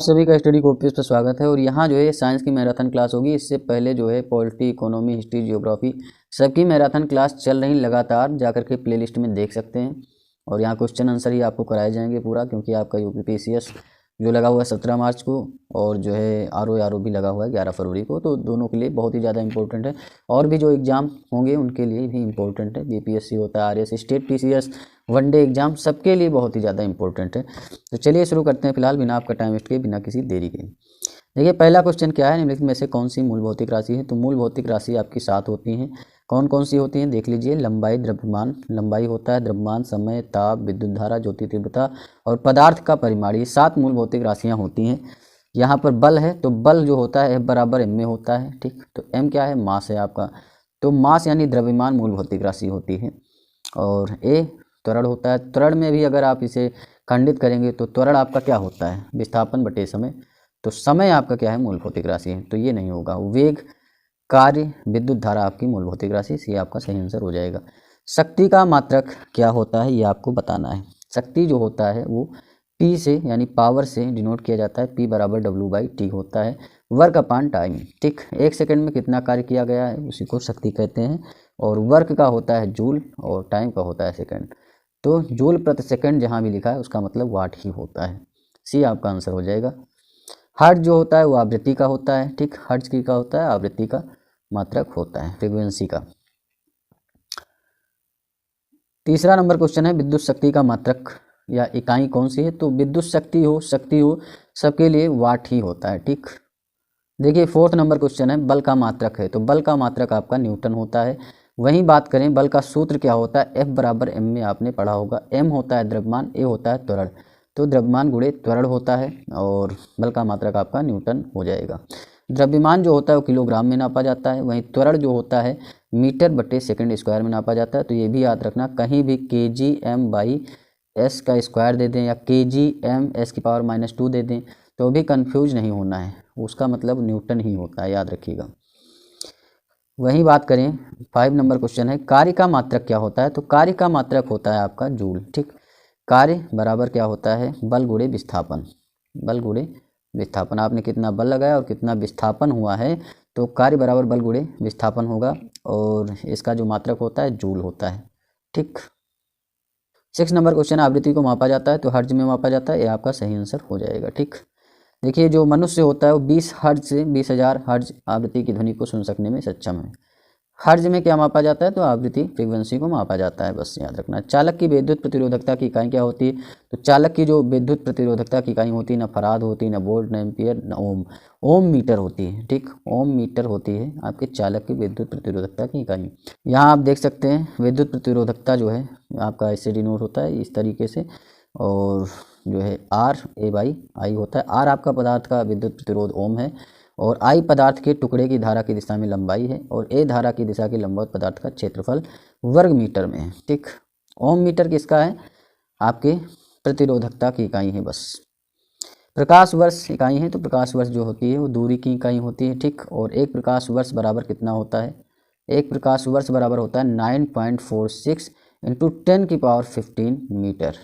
सभी का study copies पर स्वागत है। और यहाँ जो है साइंस की मैराथन क्लास होगी। इससे पहले जो है पॉलिटी, इकोनॉमी, हिस्ट्री, जियोग्राफी सबकी मैराथन क्लास चल रही, लगातार जाकर के प्लेलिस्ट में देख सकते हैं। और यहाँ क्वेश्चन आंसर ही आपको कराए जाएंगे पूरा, क्योंकि आपका यूपीपीसीएस जो लगा हुआ है 17 मार्च को, और जो है आरओ भी लगा हुआ है 11 फरवरी को। तो दोनों के लिए बहुत ही ज़्यादा इंपॉर्टेंट है। और भी जो एग्ज़ाम होंगे उनके लिए भी इंपॉर्टेंट है। बीपीएससी होता है, RS, state PCS, one day exam, सबके लिए बहुत ही ज़्यादा इंपॉर्टेंट है। तो चलिए शुरू करते हैं फिलहाल, बिना आपका टाइम वेस्ट किए, बिना किसी देरी के। देखिए पहला क्वेश्चन क्या है, निम्नलिखित में से कौन सी मूल भौतिक राशि है। तो मूल भौतिक राशि आपकी 7 होती हैं। कौन कौन सी होती हैं देख लीजिए। लंबाई, द्रव्यमान, लंबाई होता है, द्रव्यमान, समय, ताप, विद्युत धारा, ज्योति तीव्रता और पदार्थ का परिमाण, ये 7 मूल भौतिक राशियाँ होती हैं। यहाँ पर बल है, तो बल जो होता है F बराबर m में होता है। ठीक, तो m क्या है, मास है आपका। तो मास यानी द्रव्यमान मूल भौतिक राशि होती है। और a त्वरण होता है। त्वरण में भी अगर आप इसे खंडित करेंगे तो त्वरण आपका क्या होता है, विस्थापन बटे समय। तो समय आपका क्या है, मूल भौतिक राशि है, तो ये नहीं होगा। वेग, कार्य, विद्युत धारा आपकी मूल भौतिक राशि, ये आपका सही आंसर हो जाएगा। शक्ति का मात्रक क्या होता है, ये आपको बताना है। शक्ति जो होता है वो P से यानी पावर से डिनोट किया जाता है। P बराबर W/T होता है, वर्क अपान टाइम। ठीक, 1 सेकंड में कितना कार्य किया गया है उसी को शक्ति कहते हैं। और वर्क का होता है जूल और टाइम का होता है सेकंड। तो जूल प्रति सेकंड जहाँ भी लिखा है उसका मतलब वाट ही होता है। सी आपका आंसर हो जाएगा। हर्ट्ज जो होता है वो आवृत्ति का होता है। ठीक, हर्ट्ज की का होता है, आवृत्ति का मात्रक होता है, फ्रीक्वेंसी का। तीसरा नंबर क्वेश्चन है, विद्युत शक्ति का मात्रक या इकाई कौन सी है। तो विद्युत शक्ति हो सबके लिए वाट ही होता है। ठीक, देखिए 4th नंबर क्वेश्चन है, बल का मात्रक है। तो बल का मात्रक आपका न्यूटन होता है। वहीं बात करें बल का सूत्र क्या होता है, F बराबर m में आपने पढ़ा होगा। m होता है द्रव्यमान, a होता है त्वरण। तो द्रव्यमान गुणे त्वरण होता है और बल का मात्रक आपका न्यूटन हो जाएगा। द्रव्यमान जो होता है वो किलोग्राम में नापा जाता है। वहीं त्वरण जो होता है मीटर बटे सेकंड स्क्वायर में नापा जाता है। तो ये भी याद रखना, कहीं भी kgm/s का स्क्वायर दे दें या kgm(s⁻²) दे दें तो भी कंफ्यूज नहीं होना है, उसका मतलब न्यूटन ही होता है, याद रखिएगा। वहीं बात करें 5 नंबर क्वेश्चन है, कार्य का मात्रक क्या होता है। तो कार्य का मात्रक होता है आपका जूल। ठीक, कार्य बराबर क्या होता है, बल गुणे विस्थापन। बल गुणे विस्थापन, आपने कितना बल लगाया और कितना विस्थापन हुआ है, तो कार्य बराबर बल गुणे विस्थापन होगा। और इसका जो मात्रक होता है जूल होता है। ठीक, 6 नंबर क्वेश्चन, आवृत्ति को मापा जाता है तो हर्ट्ज में मापा जाता है, ये आपका सही आंसर हो जाएगा। ठीक, देखिए जो मनुष्य होता है वो 20 हर्ट्ज से 20,000 हर्ट्ज आवृत्ति की ध्वनि को सुन सकने में सक्षम है। हर्ट्ज में क्या मापा जाता है, तो आवृत्ति फ्रीक्वेंसी को मापा जाता है, बस याद रखना। चालक की विद्युत प्रतिरोधकता की इकाई क्या होती है। तो चालक की जो विद्युत प्रतिरोधकता की इकाई होती है, ना फराद होती है, ना वोल्ट, ना एम्पियर, ना ओम, ओम मीटर होती है। ठीक, ओम मीटर होती है आपके चालक की विद्युत प्रतिरोधकता की इकाई। यहाँ आप देख सकते हैं विद्युत प्रतिरोधकता जो है आपका ऐसे डिनोट होता है इस तरीके से। और जो है RA/I होता है। R आपका पदार्थ का विद्युत प्रतिरोध ओम है, और I पदार्थ के टुकड़े की धारा की दिशा में लंबाई है, और A धारा की दिशा के लंबवत पदार्थ का क्षेत्रफल वर्ग मीटर में है। ठीक, ओम मीटर किसका है, आपके प्रतिरोधकता की इकाई है बस। प्रकाश वर्ष इकाई है, तो प्रकाश वर्ष जो होती है वो दूरी की इकाई होती है। ठीक, और एक प्रकाश वर्ष बराबर कितना होता है, एक प्रकाश वर्ष बराबर होता है 9.46 × 10⁻15 मीटर।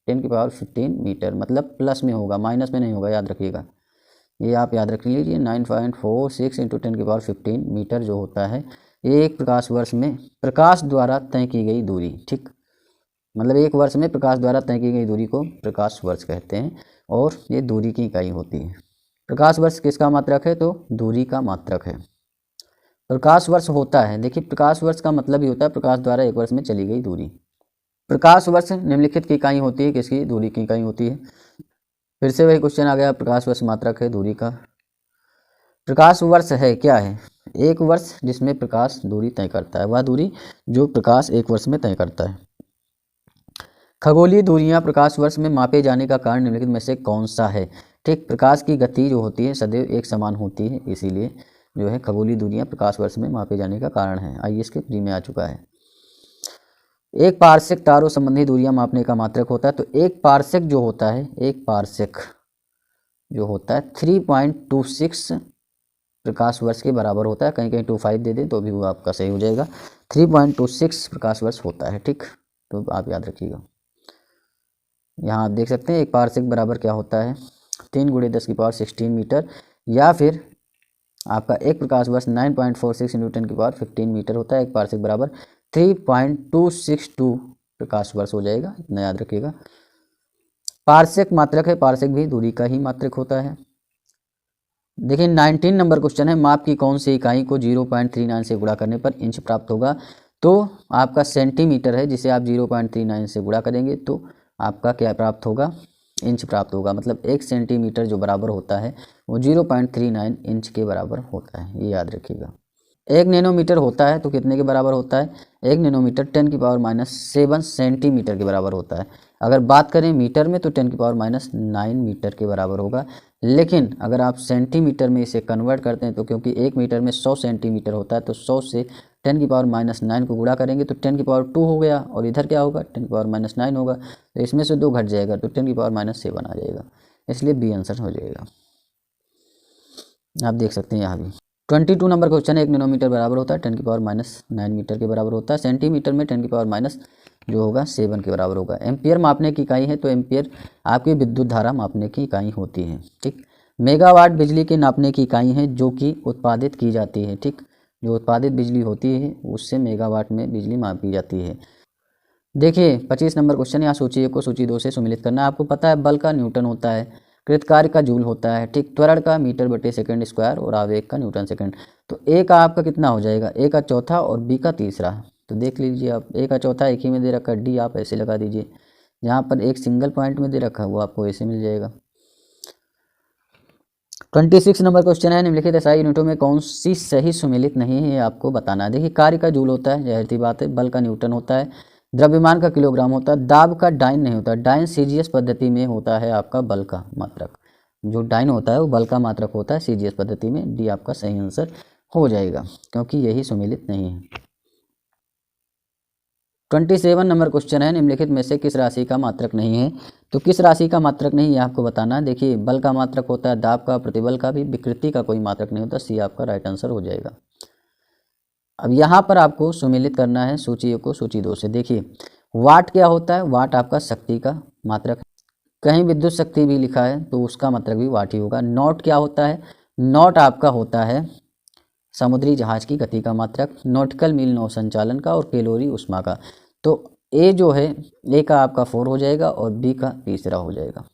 10⁻15 मीटर, मतलब प्लस में होगा, माइनस में नहीं होगा, याद रखिएगा। ये आप याद रख लीजिए, 9.46 × 10⁻15 मीटर जो होता है एक प्रकाश वर्ष में प्रकाश द्वारा तय की गई दूरी। ठीक, मतलब एक वर्ष में प्रकाश द्वारा तय की गई दूरी को प्रकाश वर्ष कहते हैं, और ये दूरी की इकाई होती है। प्रकाश वर्ष किसका मात्रक है, तो दूरी का मात्रक है। प्रकाश वर्ष होता है, देखिए प्रकाश वर्ष का मतलब ही होता है प्रकाश द्वारा एक वर्ष में चली गई दूरी। प्रकाश वर्ष निम्नलिखित की इकाई होती है, किसकी, दूरी की इकाई होती है। फिर से वही क्वेश्चन आ गया, प्रकाश वर्ष मात्रक है दूरी का। प्रकाश वर्ष है क्या है, एक वर्ष जिसमें प्रकाश दूरी तय करता है, वह दूरी जो प्रकाश एक वर्ष में तय करता है। खगोलीय दूरियां प्रकाश वर्ष में मापे जाने का कारण निम्नलिखित में से कौन सा है। ठीक, प्रकाश की गति जो होती है सदैव एक समान होती है, इसीलिए जो है खगोलीय दूरियां प्रकाश वर्ष में मापे जाने का कारण है। IAS के प्री में आ चुका है। एक पारसेक तारों संबंधी दूरियां मापने का मात्रक होता है। तो एक पारसेक जो होता है, एक पारसेक जो होता है 3.26 प्रकाश वर्ष के बराबर होता है। कहीं कहीं 25 दे दें तो भी वो आपका सही हो जाएगा। 3.26 प्रकाश वर्ष होता है। ठीक, तो आप याद रखिएगा। यहाँ आप देख सकते हैं एक पारसेक बराबर क्या होता है, 3 × 10⁻16 मीटर, या फिर आपका एक प्रकाश वर्ष 9.46 × 10⁻15 मीटर होता है। एक पारसेक बराबर 3.262 प्रकाश वर्ष हो जाएगा, इतना याद रखिएगा। पारसेक मात्रक है, पारसेक भी दूरी का ही मात्रक होता है। देखिए 19 नंबर क्वेश्चन है, माप की कौन सी इकाई को 0.39 से गुणा करने पर इंच प्राप्त होगा? तो आपका सेंटीमीटर है, जिसे आप 0.39 से गुणा करेंगे तो आपका क्या प्राप्त होगा? इंच प्राप्त होगा। मतलब 1 सेंटीमीटर जो बराबर होता है वो 0.39 इंच के बराबर होता है, ये याद रखिएगा। 1 नैनोमीटर होता है तो कितने के बराबर होता है? 1 नैनोमीटर 10⁻⁷ सेंटीमीटर के बराबर होता है। अगर बात करें मीटर में तो 10⁻⁹ मीटर के बराबर होगा। लेकिन अगर आप सेंटीमीटर में इसे कन्वर्ट करते हैं तो क्योंकि 1 मीटर में 100 सेंटीमीटर होता है तो 100 से 10⁻⁹ को गुणा करेंगे तो 10⁻2 हो गया, और इधर क्या होगा? 10⁻⁹ होगा। तो इसमें से 2 घट जाएगा तो 10⁻⁷ आ जाएगा, इसलिए बी आंसर हो जाएगा। आप देख सकते हैं यहाँ भी 22 नंबर क्वेश्चन है, 1 नैनोमीटर बराबर होता है 10⁻⁹ मीटर के बराबर होता है। सेंटीमीटर में 10⁻⁻ जो होगा 7 के बराबर होगा। एम्पियर मापने की इकाई है, तो एम्पियर आपकी विद्युत धारा मापने की इकाई होती है। ठीक, मेगावाट बिजली के नापने की इकाई है जो कि उत्पादित की जाती है। ठीक, जो उत्पादित बिजली होती है उससे मेगावाट में बिजली मापी जाती है। देखिए 25 नंबर क्वेश्चन, यहाँ सूची 1 को सूची 2 से सम्मिलित करना है। आपको पता है बल का न्यूटन होता है, कृतकार्य का जूल होता है, ठीक, त्वरण का मीटर/सेकंड² और आवेग का न्यूटन सेकंड। तो ए का आपका कितना हो जाएगा? ए का चौथा और बी का तीसरा। तो देख लीजिए आप, ए का चौथा एक ही में दे रखा है, डी आप ऐसे लगा दीजिए। जहाँ पर एक सिंगल पॉइंट में दे रखा है वो आपको ऐसे मिल जाएगा। 26 नंबर क्वेश्चन है, निम्नलिखित एसआई यूनिटों में कौन सी सही सुमेलित नहीं है, आपको बताना है। देखिए कार्य का जूल होता है, जाहिर सी बात है। बल का न्यूटन होता है, द्रव्यमान का किलोग्राम होता है, दाब का डाइन नहीं होता। डाइन सीजीएस पद्धति में होता है आपका बल का मात्रक। जो डाइन होता है वो बल का मात्रक होता है सीजीएस पद्धति में। डी आपका सही आंसर हो जाएगा, क्योंकि यही सुमेलित नहीं है। 27 नंबर क्वेश्चन है, निम्नलिखित में से किस राशि का मात्रक नहीं है? तो किस राशि का मात्रक नहीं है आपको बताना है। देखिए बल का मात्रक होता है, दाब का, प्रतिबल का भी, विकृति का कोई मात्रक नहीं होता। सी आपका राइट आंसर हो जाएगा। अब यहाँ पर आपको सुमेलित करना है सूची 1 को सूची 2 से। देखिए वाट क्या होता है? वाट आपका शक्ति का मात्रक है। कहीं विद्युत शक्ति भी लिखा है तो उसका मात्रक भी वाट ही होगा। नॉट क्या होता है? नॉट आपका होता है समुद्री जहाज की गति का मात्रक, नॉटिकल मील नौ संचालन का, और कैलोरी उष्मा का। तो ए जो है, ए का आपका 4 हो जाएगा और बी का तीसरा हो जाएगा।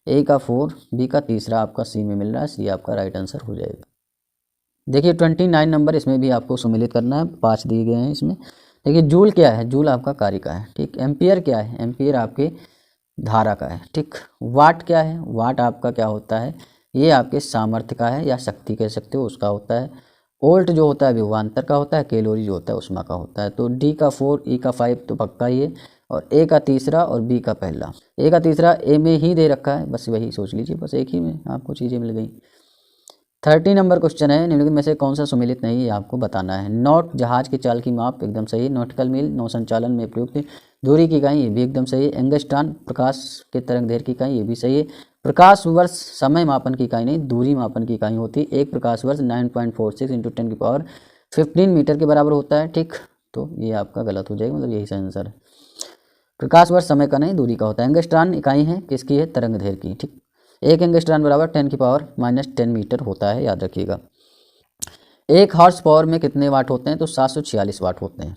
ए का 4, बी का तीसरा आपका सी में मिल रहा है। सी आपका राइट आंसर हो जाएगा। देखिए 29 नंबर, इसमें भी आपको सम्मिलित करना है, 5 दिए गए हैं इसमें। देखिए जूल क्या है? जूल आपका कार्य का है। ठीक, एम्पियर क्या है? एम्पियर आपके धारा का है। ठीक, वाट क्या है? वाट आपका क्या होता है? ये आपके सामर्थ्य का है, या शक्ति कह सकते हो, उसका होता है। वोल्ट जो होता है विभवांतर का होता है, कैलोरी जो होता है उष्मा का होता है। तो डी का 4, ई का 5 तो पक्का ही है, और ए का तीसरा और बी का पहला। ए का तीसरा ए में ही दे रखा है, बस वही सोच लीजिए, बस एक ही में आपको चीज़ें मिल गई। 30 नंबर क्वेश्चन है, निम्नलिखित में से कौन सा सुमेलित नहीं है आपको बताना है। नॉट जहाज की चाल की माप, एकदम सही। नॉटिकल मील नौ संचालन में प्रयुक्त दूरी की इकाई, ये भी एकदम सही है। एंगस्ट्रॉन प्रकाश के तरंग दैर्घ्य की इकाई, ये भी सही है। प्रकाश वर्ष समय मापन की इकाई नहीं, दूरी मापन की इकाई होती है। एक प्रकाश वर्ष 9.46 × 10⁻15 मीटर के बराबर होता है। ठीक, तो ये आपका गलत हो जाएगा, मतलब यही सही आंसर है। प्रकाश वर्ष समय का नहीं, दूरी का होता है। एंगस्ट्रॉन इकाई है किसकी है? तरंग दैर्घ्य की। ठीक, एक एंगस्ट्रॉन बराबर 10⁻⁻10 मीटर होता है, याद रखिएगा। एक हॉर्स पावर में कितने वाट होते हैं? तो 746 वाट होते हैं।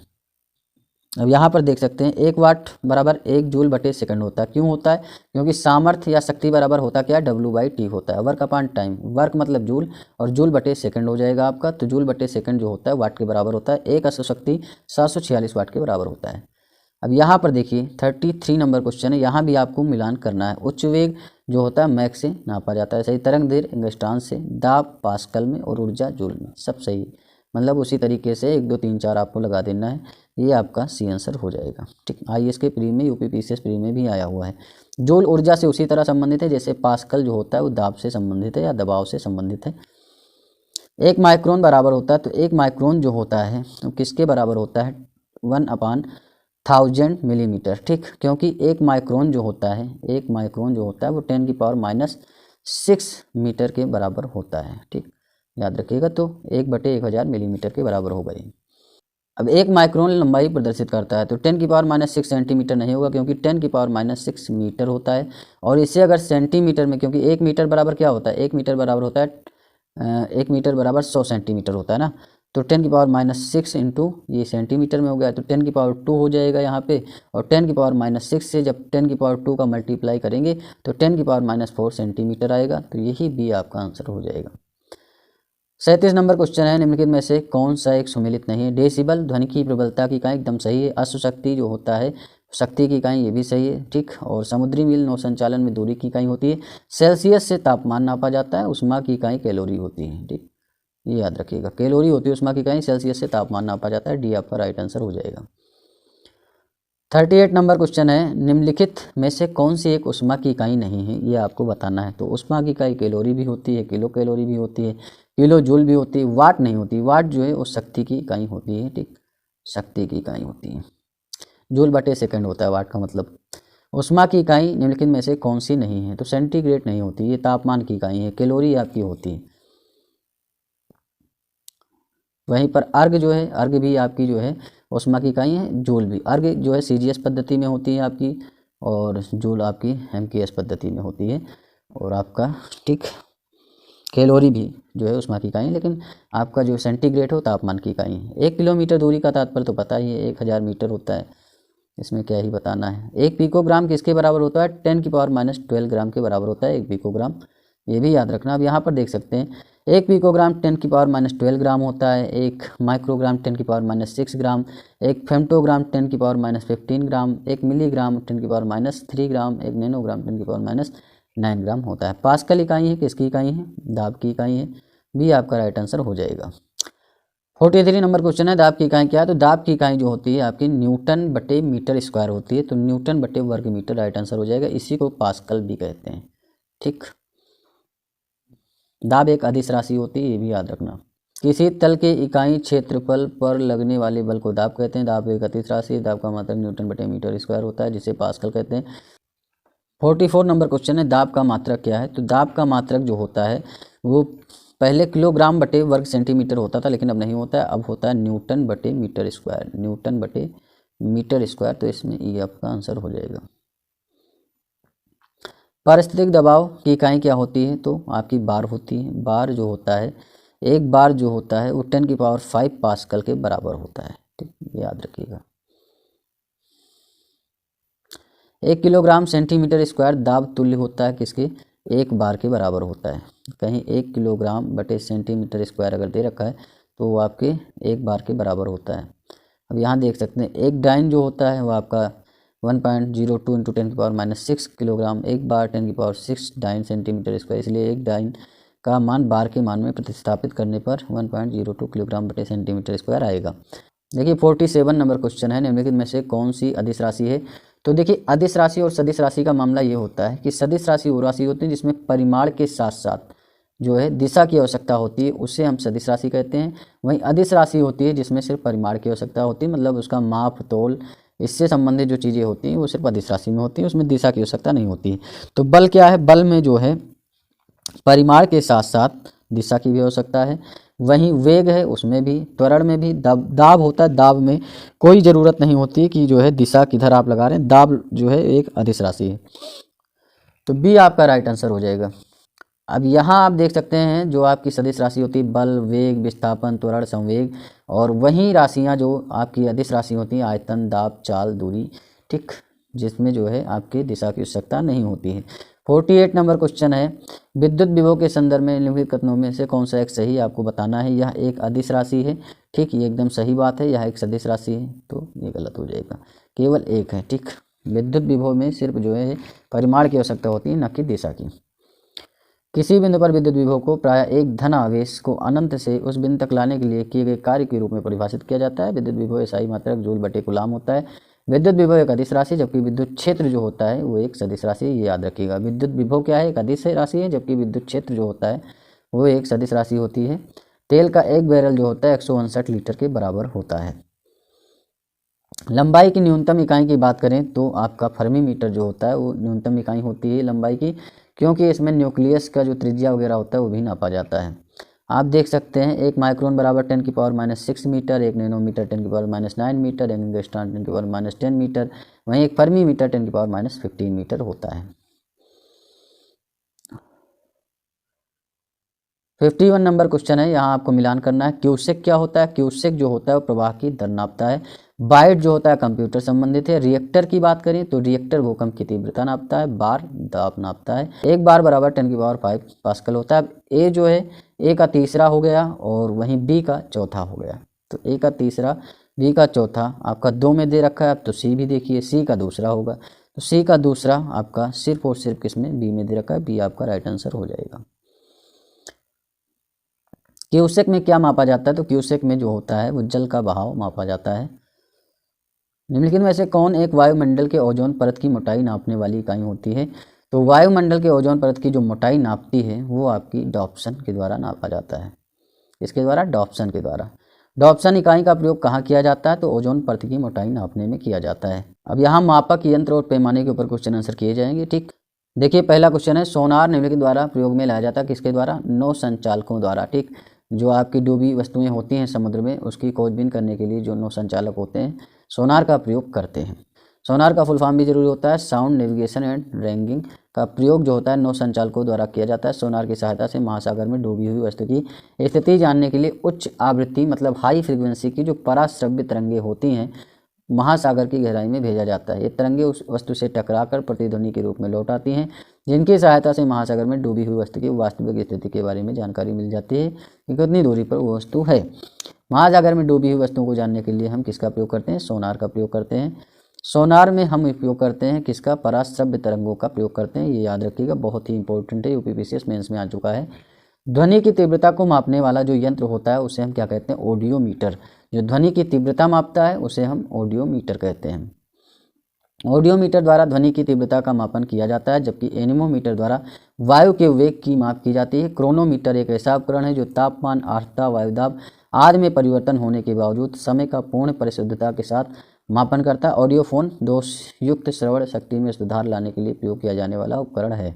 अब यहाँ पर देख सकते हैं 1 वाट बराबर 1 जूल/सेकंड होता है। क्यों होता है? क्योंकि सामर्थ्य या शक्ति बराबर होता क्या? W/T होता है, वर्क अपॉन टाइम। वर्क मतलब जूल और जूल/सेकंड हो जाएगा आपका। तो जूल/सेकंड जो होता है वाट के बराबर होता है। एक अश्व शक्ति 746 वाट के बराबर होता है। अब यहाँ पर देखिए 33 नंबर क्वेश्चन है, यहाँ भी आपको मिलान करना है। उच्च वेग जो होता है मैक से नापा जाता है, सही। तरंग दैर्घ्य एंगस्ट्रॉन से, दाब पास्कल में, और ऊर्जा जूल में, सब सही। मतलब उसी तरीके से 1 2 3 4 आपको लगा देना है, ये आपका सी आंसर हो जाएगा। ठीक, आईएएस के प्री में, यूपीपीसीएस प्री में भी आया हुआ है। जूल ऊर्जा से उसी तरह संबंधित है जैसे पास्कल जो होता है वो दाब से संबंधित है या दबाव से संबंधित है। 1 माइक्रोन बराबर होता है, तो 1 माइक्रोन जो होता है तो किसके बराबर होता है? 1/1000 मिलीमीटर। ठीक, क्योंकि 1 माइक्रोन जो होता है, 1 माइक्रोन जो होता है वो 10⁻⁻6 मीटर के बराबर होता है। ठीक, याद रखिएगा। तो 1/1000 मिलीमीटर के बराबर होगा ये। अब 1 माइक्रोन लंबाई प्रदर्शित करता है, तो 10⁻⁻6 सेंटीमीटर नहीं होगा, क्योंकि 10⁻⁻6 मीटर होता है। और इसे अगर सेंटीमीटर में, क्योंकि 1 मीटर बराबर क्या होता है, 1 मीटर बराबर होता है 1 मीटर बराबर 100 सेंटीमीटर होता है ना, तो 10⁻⁻6 इंटू ये सेंटीमीटर में हो गया, तो 10⁻2 हो जाएगा यहाँ पे। और 10⁻6 से जब 10⁻2 का मल्टीप्लाई करेंगे तो 10⁻4 सेंटीमीटर आएगा, तो यही बी आपका आंसर हो जाएगा। 37 नंबर क्वेश्चन है, निम्नलिखित में से कौन सा एक सुमेलित नहीं है। डेसिबल ध्वनि की प्रबलता की इकाई एकदम सही है। अश्वशक्ति जो होता है शक्ति की इकाई, ये भी सही है, ठीक। और समुद्री मील नौ संचालन में दूरी की इकाई होती है। सेल्सियस से तापमान नापा जाता है, उष्मा की इकाई कैलोरी होती है, ठीक, ये याद रखिएगा, कैलोरी होती है उष्मा की इकाई, सेल्सियस से तापमान नापा जाता है। डी आपका राइट आंसर हो जाएगा। 38 नंबर क्वेश्चन है, निम्नलिखित में से कौन सी एक उष्मा की इकाई नहीं है, ये आपको बताना है। तो उष्मा की इकाई कैलोरी भी होती है, किलो कैलोरी भी होती है, किलो जूल भी होती है, वाट नहीं होती। वाट जो है वो शक्ति की इकाई होती है, ठीक, शक्ति की इकाई होती है। जूल बटे सेकंड होता है वाट का मतलब। उष्मा की इकाई निम्नलिखित में से कौन सी नहीं है, तो सेंटीग्रेड नहीं होती, ये तापमान की इकाई है। कैलोरी आपकी होती है। वहीं पर अर्घ जो है, अर्घ भी आपकी जो है उष्मा की इकाई है। जूल भी, अर्घ जो है सीजीएस पद्धति में होती है आपकी, और जूल आपकी एमकेएस पद्धति में होती है। और आपका ठीक कैलोरी भी जो है उष्मा की इकाई है, लेकिन आपका जो सेंटीग्रेड हो तापमान की इकाई है। 1 किलोमीटर दूरी का तात्पर्य तो पता ही है, 1000 मीटर होता है, इसमें क्या ही बताना है। 1 पिकोग्राम किसके बराबर होता है, 10⁻12 ग्राम के बराबर होता है 1 पिकोग्राम, ये भी याद रखना। अब यहाँ पर देख सकते हैं 1 पिकोग्राम 10⁻12 ग्राम होता है, 1 माइक्रोग्राम 10⁻6 ग्राम, 1 फेम्टोग्राम 10⁻15 ग्राम, 1 मिलीग्राम 10⁻3 ग्राम, 1 नैनोग्राम 10⁻9 ग्राम होता है। पास्कल इकाई है, किसकी इकाई है, दाब की इकाई है। भी आपका राइट आंसर हो जाएगा। 43 नंबर क्वेश्चन है, दाब की इकाई क्या है, तो दाब की इकाई जो होती है आपकी न्यूटन बटे मीटर स्क्वायर होती है, तो न्यूटन बटे वर्ग मीटर राइट आंसर हो जाएगा। इसी को पास्कल भी कहते हैं, ठीक। दाब एक अदिश राशि होती है, ये भी याद रखना। किसी तल के इकाई क्षेत्रफल पर लगने वाले बल को दाब कहते हैं। दाब एक अदिश राशि है, दाब का मात्रक न्यूटन बटे मीटर स्क्वायर होता है, जिसे पास्कल कहते हैं। 44 नंबर क्वेश्चन है, दाब का मात्रक क्या है, तो दाब का मात्रक जो होता है वो पहले किलोग्राम बटे वर्ग सेंटीमीटर होता था, लेकिन अब नहीं होता है, अब होता है न्यूटन बटे मीटर स्क्वायर, न्यूटन बटे मीटर स्क्वायर। तो इसमें ये आपका आंसर हो जाएगा। पारिस्थितिक दबाव की इकाई क्या होती है, तो आपकी बार होती है। बार जो होता है, एक बार जो होता है वो 10⁵ पास्कल के बराबर होता है, ठीक, याद रखिएगा। 1 किलोग्राम सेंटीमीटर स्क्वायर दाब तुल्य होता है किसके, 1 बार के बराबर होता है। कहीं 1 किलोग्राम बटे सेंटीमीटर स्क्वायर अगर दे रखा है तो वो आपके 1 बार के बराबर होता है। अब यहाँ देख सकते हैं एक डाइन जो होता है वो आपका 1.02 इंटू 10⁻6 किलोग्राम, 1 बार 10⁻6 डाइन सेंटीमीटर स्क्वायर, इसलिए एक डाइन का मान बार के मान में प्रतिस्थापित करने पर 1.02 किलोग्राम बटे सेंटीमीटर स्क्वायर आएगा। देखिए 47 नंबर क्वेश्चन है, निम्नलिखित में से कौन सी अदिश राशि है। तो देखिए अदिश राशि और सदिश राशि का मामला ये होता है कि सदिश राशि वो राशि होती है जिसमें परिमाण के साथ साथ जो है दिशा की आवश्यकता होती है, उससे हम सदिश राशि कहते हैं। वहीं अदिश राशि होती है जिसमें सिर्फ परिमाण की आवश्यकता होती है, मतलब उसका माप तोल इससे संबंधित जो चीज़ें होती हैं वो सिर्फ अदिश राशि में होती हैं, उसमें दिशा की आवश्यकता नहीं होती है। तो बल क्या है, बल में जो है परिमाण के साथ साथ दिशा की भी आवश्यकता है। वहीं वेग है उसमें भी, त्वरण में भी, दाब होता है, दाब में कोई ज़रूरत नहीं होती कि जो है दिशा किधर आप लगा रहे हैं, दाब जो है एक अदिश राशि है। तो बी आपका राइट आंसर हो जाएगा। अब यहाँ आप देख सकते हैं जो आपकी सदिश राशि होती है बल, वेग, विस्थापन, त्वरण, संवेग, और वहीं राशियाँ जो आपकी अदिश राशि होती हैं आयतन, दाब, चाल, दूरी, ठीक, जिसमें जो है आपकी दिशा की आवश्यकता नहीं होती है। 48 नंबर क्वेश्चन है, विद्युत विभव के संदर्भ में निम्नलिखित कथनों में से कौन सा एक सही आपको बताना है। यह एक अदिश राशि है, ठीक, ये एकदम सही बात है। यह एक सदिश राशि है, तो ये गलत हो जाएगा, केवल एक है, ठीक। विद्युत विभव में सिर्फ जो है परिमाण की आवश्यकता होती है, न कि दिशा की। किसी बिंदु पर विद्युत विभव को प्रायः एक धन आवेश को अनंत से उस बिंदु तक लाने के लिए किए गए कार्य के रूप में परिभाषित किया जाता है। विद्युत विभव एसआई मात्रक जूल बटे कूलाम होता है। विद्युत विभव एक अदिश राशि, जबकि विद्युत क्षेत्र जो होता है वो एक सदिश राशि, ये याद रखिएगा। विद्युत विभव क्या है, एक अदिश राशि है, जबकि विद्युत क्षेत्र जो होता है वो एक सदिश राशि होती है। तेल का एक बैरल जो होता है 159 लीटर के बराबर होता है। लंबाई की न्यूनतम इकाई की बात करें तो आपका फर्मी मीटर जो होता है वो न्यूनतम इकाई होती है लंबाई की, क्योंकि इसमें न्यूक्लियस का जो त्रिज्या वगैरह होता है वो भी नापा जाता है। आप देख सकते हैं 1 माइक्रोन बराबर 10⁻⁻6 metre, 1 nanometre 10⁻⁹ metre, 1 angstrom 10⁻10 metre, वहीं 1 फर्मी मीटर 10⁻15 मीटर होता है। 51 नंबर क्वेश्चन है, यहाँ आपको मिलान करना है। क्यूसेक क्या होता है? क्यूसेक जो होता है वो प्रवाह की दर नापता है। बाइट जो होता है कंप्यूटर संबंधित है। रिएक्टर की बात करें तो रिएक्टर भूकंप की तीव्रता नापता है। बार दाब नापता है। 1 बार बराबर 10⁵ पास्कल होता है। अब ए जो है ए का तीसरा हो गया और वहीं बी का चौथा हो गया। तो ए का तीसरा, बी का चौथा आपका 2 में दे रखा है। अब तो सी भी देखिए, सी का दूसरा होगा। तो सी का दूसरा आपका सिर्फ और सिर्फ किसमें? बी में दे रखा है। बी आपका राइट आंसर हो जाएगा। क्यूसेक में क्या मापा जाता है? तो क्यूसेक में जो होता है वो जल का बहाव मापा जाता है। निम्नलिखित में से कौन एक वायुमंडल के ओजोन परत की मोटाई नापने वाली इकाई होती है? तो वायुमंडल के ओजोन परत की जो मोटाई नापती है वो आपकी डॉप्सन के द्वारा नापा जाता है। इसके द्वारा डॉप्सन के द्वारा। डॉप्सन इकाई का प्रयोग कहाँ किया जाता है? तो ओजोन परत की मोटाई नापने में किया जाता है। अब यहाँ मापक यंत्र और पैमाने के ऊपर क्वेश्चन आंसर किए जाएंगे। ठीक, देखिए पहला क्वेश्चन है, सोनार निम्नलिखित द्वारा प्रयोग में लाया जाता है किसके द्वारा? नौ संचालकों द्वारा। ठीक, जो आपकी डूबी वस्तुएं होती हैं समुद्र में उसकी खोजबीन करने के लिए जो नौ संचालक होते हैं सोनार का प्रयोग करते हैं। सोनार का फुल फॉर्म भी जरूरी होता है। साउंड नेविगेशन एंड रैंगिंग का प्रयोग जो होता है नौ संचालकों द्वारा किया जाता है। सोनार की सहायता से महासागर में डूबी हुई वस्तु की स्थिति जानने के लिए उच्च आवृत्ति मतलब हाई फ्रीक्वेंसी की जो पराश्रव्य तरंगे होती हैं महासागर की गहराई में भेजा जाता है। ये तरंगे उस वस्तु से टकराकर प्रतिध्वनि के रूप में लौट आती हैं, जिनकी सहायता से महासागर में डूबी हुई वस्तु की वास्तविक स्थिति के बारे में जानकारी मिल जाती है कि कितनी दूरी पर वो वस्तु है। महासागर में डूबी हुई वस्तुओं को जानने के लिए हम किसका प्रयोग करते हैं? सोनार का प्रयोग करते हैं। सोनार में हम उपयोग करते हैं किसका? पराश्रव्य तरंगों का प्रयोग करते हैं। ये याद रखिएगा, बहुत ही इंपॉर्टेंट है, यूपीपीसीएस मेंस में आ चुका है। ध्वनि की तीव्रता को मापने वाला जो यंत्र होता है उसे हम क्या कहते हैं? ऑडियोमीटर। जो ध्वनि की तीव्रता मापता है उसे हम ऑडियोमीटर कहते हैं। ऑडियोमीटर द्वारा ध्वनि की तीव्रता का मापन किया जाता है, जबकि एनीमोमीटर द्वारा वायु के वेग की माप की जाती है। क्रोनोमीटर एक ऐसा उपकरण है जो तापमान, आर्द्रता, वायुदाब आदि में परिवर्तन होने के बावजूद समय का पूर्ण परिशुद्धता के साथ मापन करता है। ऑडियोफोन दोषयुक्त श्रवण शक्ति में सुधार लाने के लिए प्रयोग किया जाने वाला उपकरण है।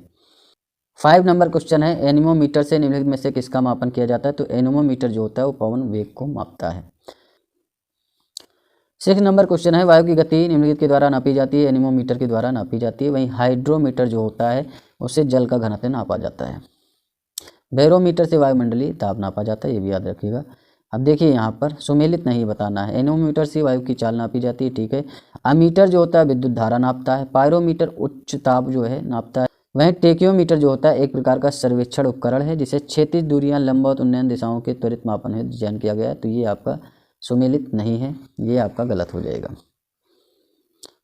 5 नंबर क्वेश्चन है, एनीमोमीटर से निम्नलिखित में से किसका मापन किया जाता है? तो एनीमोमीटर जो होता है वो पवन वेग को मापता है। 6 नंबर क्वेश्चन है, वायु की गति निम्नलिखित के द्वारा नापी जाती है। एनीमोमीटर के द्वारा नापी जाती है। वहीं हाइड्रोमीटर जो होता है उससे जल का घनत्व नापा जाता है। बैरोमीटर से वायुमंडलीय दाब नापा जाता है, ये भी याद रखिएगा। अब देखिए यहाँ पर सुमेलित नहीं बताना है। एनीमोमीटर से वायु की चाल नापी जाती है, ठीक है। अमीटर जो होता है विद्युत धारा नापता है। पायरोमीटर उच्च ताप जो है नापता है। वहीं टेकियोमीटर जो होता है एक प्रकार का सर्वेक्षण उपकरण है जिसे क्षैतिज दूरियां, लंबवत उन्नयन दिशाओं के त्वरित मापन हेतु डिजाइन किया गया है। तो ये आपका सुमेलित नहीं है, ये आपका गलत हो जाएगा।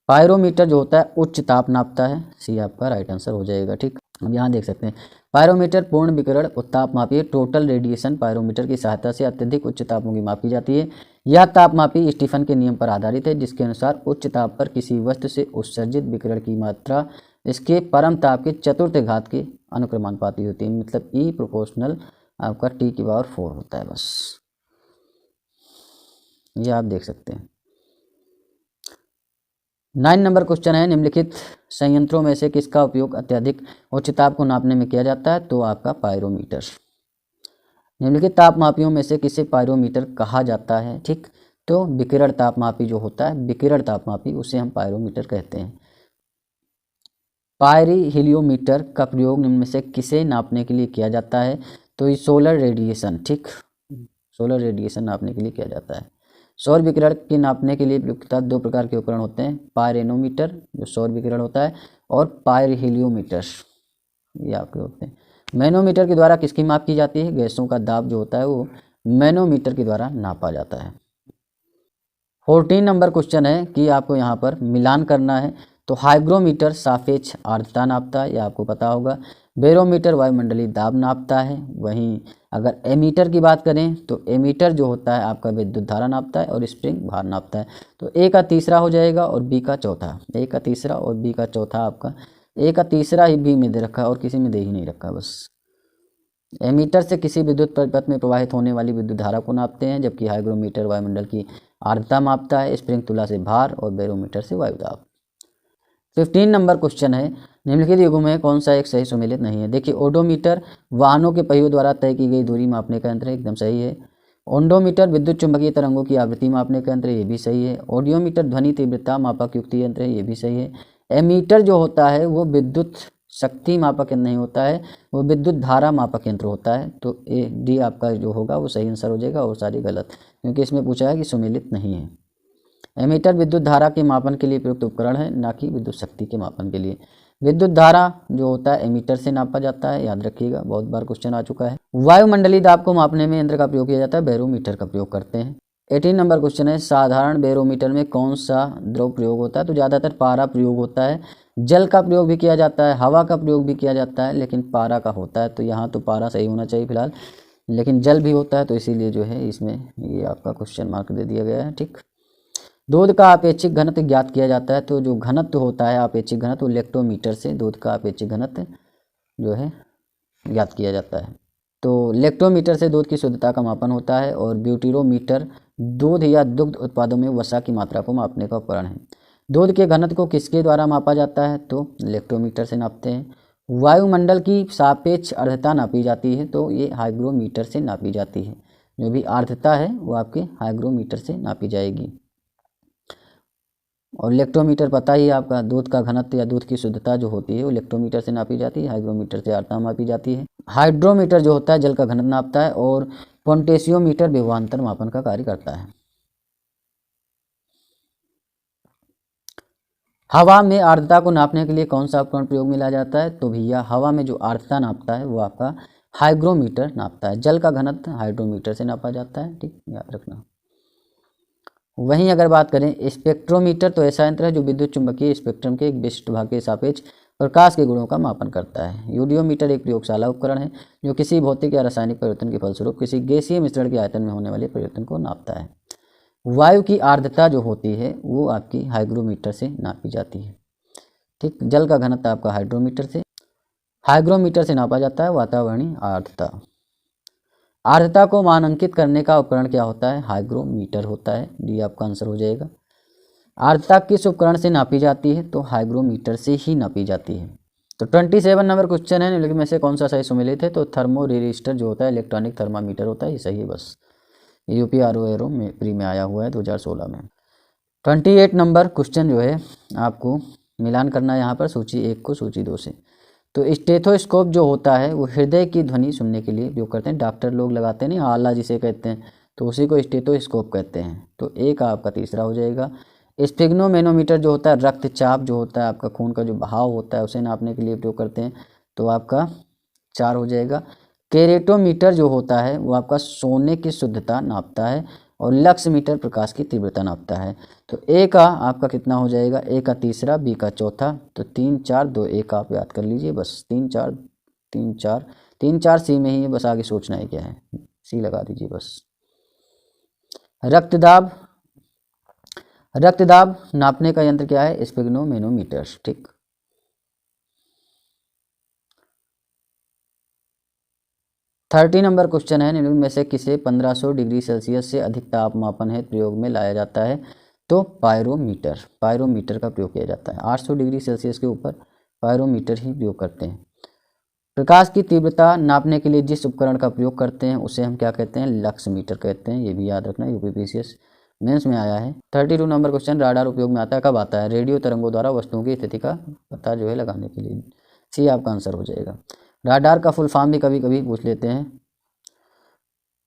पायरोमीटर जो होता है उच्च ताप नापता है, सी आपका राइट आंसर हो जाएगा। ठीक, अब यहाँ देख सकते हैं पायरोमीटर पूर्ण विकिरण उत्ताप मापी टोटल रेडिएशन पायरोमीटर की सहायता से अत्यधिक उच्च तापों की मापी जाती है। यह ताप मापी स्टीफन के नियम पर आधारित है, जिसके अनुसार उच्च ताप पर किसी वस्तु से उत्सर्जित विकिरण की मात्रा इसके परम ताप के चतुर्थ घात के अनुक्रमानुपाती होती है। मतलब ई प्रोपोर्शनल आपका T⁴ होता है। बस ये आप देख सकते हैं। 9 नंबर क्वेश्चन है, निम्नलिखित संयंत्रों में से किसका उपयोग अत्यधिक उच्च ताप को नापने में किया जाता है? तो आपका पायरोमीटर। निम्नलिखित तापमापियों में से किसे पायरोमीटर कहा जाता है? ठीक, तो विकिरण तापमापी जो होता है, विकिरण तापमापी, उसे हम पायरोमीटर कहते हैं। पायरीहिलियोमीटर का प्रयोग निम्न में से किसे नापने के लिए किया जाता है? तो ये सोलर रेडिएशन, ठीक, सोलर रेडिएशन नापने के लिए किया जाता है। सौर विकिरण की नापने के लिए प्रयुक्तः 2 प्रकार के उपकरण होते हैं, पायरेनोमीटर जो सौर विकिरण होता है और पायरीहिलियोमीटर, ये आपके होते हैं। मैनोमीटर के द्वारा किसकी माप की जाती है? गैसों का दाब जो होता है वो मैनोमीटर के द्वारा नापा जाता है। 14 नंबर क्वेश्चन है कि आपको यहाँ पर मिलान करना है। तो हाइग्रोमीटर सापेक्ष आर्द्रता नापता है, यह आपको पता होगा। बैरोमीटर वायुमंडलीय दाब नापता है। वहीं अगर एमीटर की बात करें तो एमीटर जो होता है आपका विद्युत धारा नापता है और स्प्रिंग भार नापता है। तो ए का तीसरा हो जाएगा और बी का चौथा। ए का तीसरा और बी का चौथा आपका, ए का तीसरा ही बी में दे रखा है और किसी में दे ही नहीं रखा। बस एमीटर से किसी विद्युत परिपथ में प्रवाहित होने वाली विद्युत धारा को नापते हैं, जबकि हाइग्रोमीटर वायुमंडल की आर्द्रता मापता है, स्प्रिंग तुला से भार और बैरोमीटर से वायुदाब। 15 नंबर क्वेश्चन है, निम्नलिखित युगों में कौन सा एक सही सुमेलित नहीं है। देखिए ओडोमीटर वाहनों के पहियों द्वारा तय की गई दूरी मापने का यंत्र है, एकदम सही है। ओंडोमीटर विद्युत चुंबकीय तरंगों की आवृत्ति मापने का यंत्र है, ये भी सही है। ऑडियोमीटर ध्वनि तीव्रता मापक युक्ति यंत्र है, ये भी सही है। एमीटर जो होता है वो विद्युत शक्ति मापक यंत्र नहीं होता है, वो विद्युत धारा मापक यंत्र होता है। तो ए डी आपका जो होगा वो सही आंसर हो जाएगा और सारी गलत, क्योंकि इसमें पूछा है कि सुमेलित नहीं है। एमीटर विद्युत धारा के मापन के लिए प्रयुक्त उपकरण है, ना कि विद्युत शक्ति के मापन के लिए। विद्युत धारा जो होता है एमीटर से नापा जाता है, याद रखिएगा, बहुत बार क्वेश्चन आ चुका है। वायुमंडलीय दाब को मापने में यंत्र का प्रयोग किया जाता है, बैरोमीटर का प्रयोग करते हैं। 18 नंबर क्वेश्चन है, साधारण बैरोमीटर में कौन सा द्रव प्रयोग होता है। तो ज़्यादातर पारा प्रयोग होता है, जल का प्रयोग भी किया जाता है, हवा का प्रयोग भी किया जाता है, लेकिन पारा का होता है। तो यहाँ तो पारा सही होना चाहिए फिलहाल, लेकिन जल भी होता है, तो इसीलिए जो है इसमें ये आपका क्वेश्चन मार्क दे दिया गया है। ठीक, दूध का अपेक्षिक घनत्व ज्ञात किया जाता है। तो जो घनत्व होता है अपेक्षिक घनत्व, लेक्टोमीटर से दूध का अपेक्षिक घनत्व जो है ज्ञात किया जाता है। तो लेक्टोमीटर से दूध की शुद्धता का मापन होता है, और ब्यूटीरोमीटर दूध या दुग्ध उत्पादों में वसा की मात्रा को मापने का उपकरण है। दूध के घनत्व को किसके द्वारा मापा जाता है। तो लेक्टोमीटर से नापते हैं। वायुमंडल की सापेक्ष आर्द्रता नापी जाती है, तो ये हाइग्रोमीटर से नापी जाती है। जो भी आर्द्रता है वो आपके हाइग्रोमीटर से नापी जाएगी। और लेक्टोमीटर पता ही है आपका, दूध का घनत्व या दूध की शुद्धता जो होती है वो लेक्टोमीटर से नापी जाती है, हाइग्रोमीटर से आर्द्रता मापी जाती है। हाइड्रोमीटर जो होता है जल का घनत्व नापता है, और पोटेशियोमीटर विभवांतर मापन का कार्य करता है। हवा में आर्द्रता को नापने के लिए कौन सा उपकरण प्रयोग में लाया जाता है। तो भैया हवा में जो आर्द्रता नापता है वो आपका हाइग्रोमीटर नापता है। जल का घनत्व हाइड्रोमीटर से नापा जाता है, ठीक, याद रखना। वहीं अगर बात करें स्पेक्ट्रोमीटर, तो ऐसा यंत्र है जो विद्युत चुंबकीय स्पेक्ट्रम के एक विशिष्ट भाग के सापेक्ष प्रकाश के गुणों का मापन करता है। यूडियोमीटर एक प्रयोगशाला उपकरण है जो किसी भौतिक या रासायनिक परिवर्तन के फलस्वरूप किसी गैसीय मिश्रण के आयतन में होने वाले परिवर्तन को नापता है। वायु की आर्द्रता जो होती है वो आपकी हाइग्रोमीटर से नापी जाती है। ठीक, जल का घनत्व आपका हाइग्रोमीटर से नापा जाता है। वातावरणीय आर्द्रता, आर्द्रता को मानंकित करने का उपकरण क्या होता है। हाइग्रोमीटर होता है, डी आपका आंसर हो जाएगा। आर्द्रता किस उपकरण से नापी जाती है। तो हाइग्रोमीटर से ही नापी जाती है। तो 27 नंबर क्वेश्चन है, निम्नलिखित में से कौन सा सही सुमेलित है। तो थर्मो रेजिस्टर जो होता है इलेक्ट्रॉनिक थर्मामीटर होता है, ये सही है बस। यूपी आरओ में प्री में आया हुआ है 2016 में। 28 नंबर क्वेश्चन जो है आपको मिलान करना है यहाँ पर सूची 1 को सूची 2 से। तो स्टेथोस्कोप जो होता है वो हृदय की ध्वनि सुनने के लिए उपयोग करते हैं, डॉक्टर लोग लगाते हैं, नहीं आला जिसे कहते हैं, तो उसी को स्टेथोस्कोप कहते हैं। तो एक आपका तीसरा हो जाएगा। स्फिग्नोमेनोमीटर जो होता है रक्तचाप जो होता है आपका खून का जो बहाव होता है उसे नापने के लिए उपयोग करते हैं, तो आपका 4 हो जाएगा। केरेटोमीटर जो होता है वो आपका सोने की शुद्धता नापता है, और लक्स मीटर प्रकाश की तीव्रता नापता है। तो ए का आपका कितना हो जाएगा, ए का तीसरा, बी का चौथा, तो 3 4 2 1 आप याद कर लीजिए बस। 3 4 3 4 3 4 सी में ही है, बस आगे सोचना है क्या है, सी लगा दीजिए बस। रक्तदाब नापने का यंत्र क्या है, स्फिग्नोमेनोमीटर। ठीक, थर्टी नंबर क्वेश्चन है, निम्न में से किसे 1500 डिग्री सेल्सियस से अधिक तापमापन है प्रयोग में लाया जाता है। तो पायरोमीटर का प्रयोग किया जाता है। 800 डिग्री सेल्सियस के ऊपर पायरोमीटर ही प्रयोग करते हैं। प्रकाश की तीव्रता नापने के लिए जिस उपकरण का प्रयोग करते हैं उसे हम क्या कहते हैं, लक्स मीटर कहते हैं। ये भी याद रखना, यूपीपीसीएस मेंस में आया है। 32 नंबर क्वेश्चन, राडार उपयोग में आता है, कब आता है। रेडियो तरंगों द्वारा वस्तुओं की स्थिति का पता जो है लगाने के लिए। सी आपका आंसर हो जाएगा। राडार का फुल फॉर्म भी कभी कभी पूछ लेते हैं।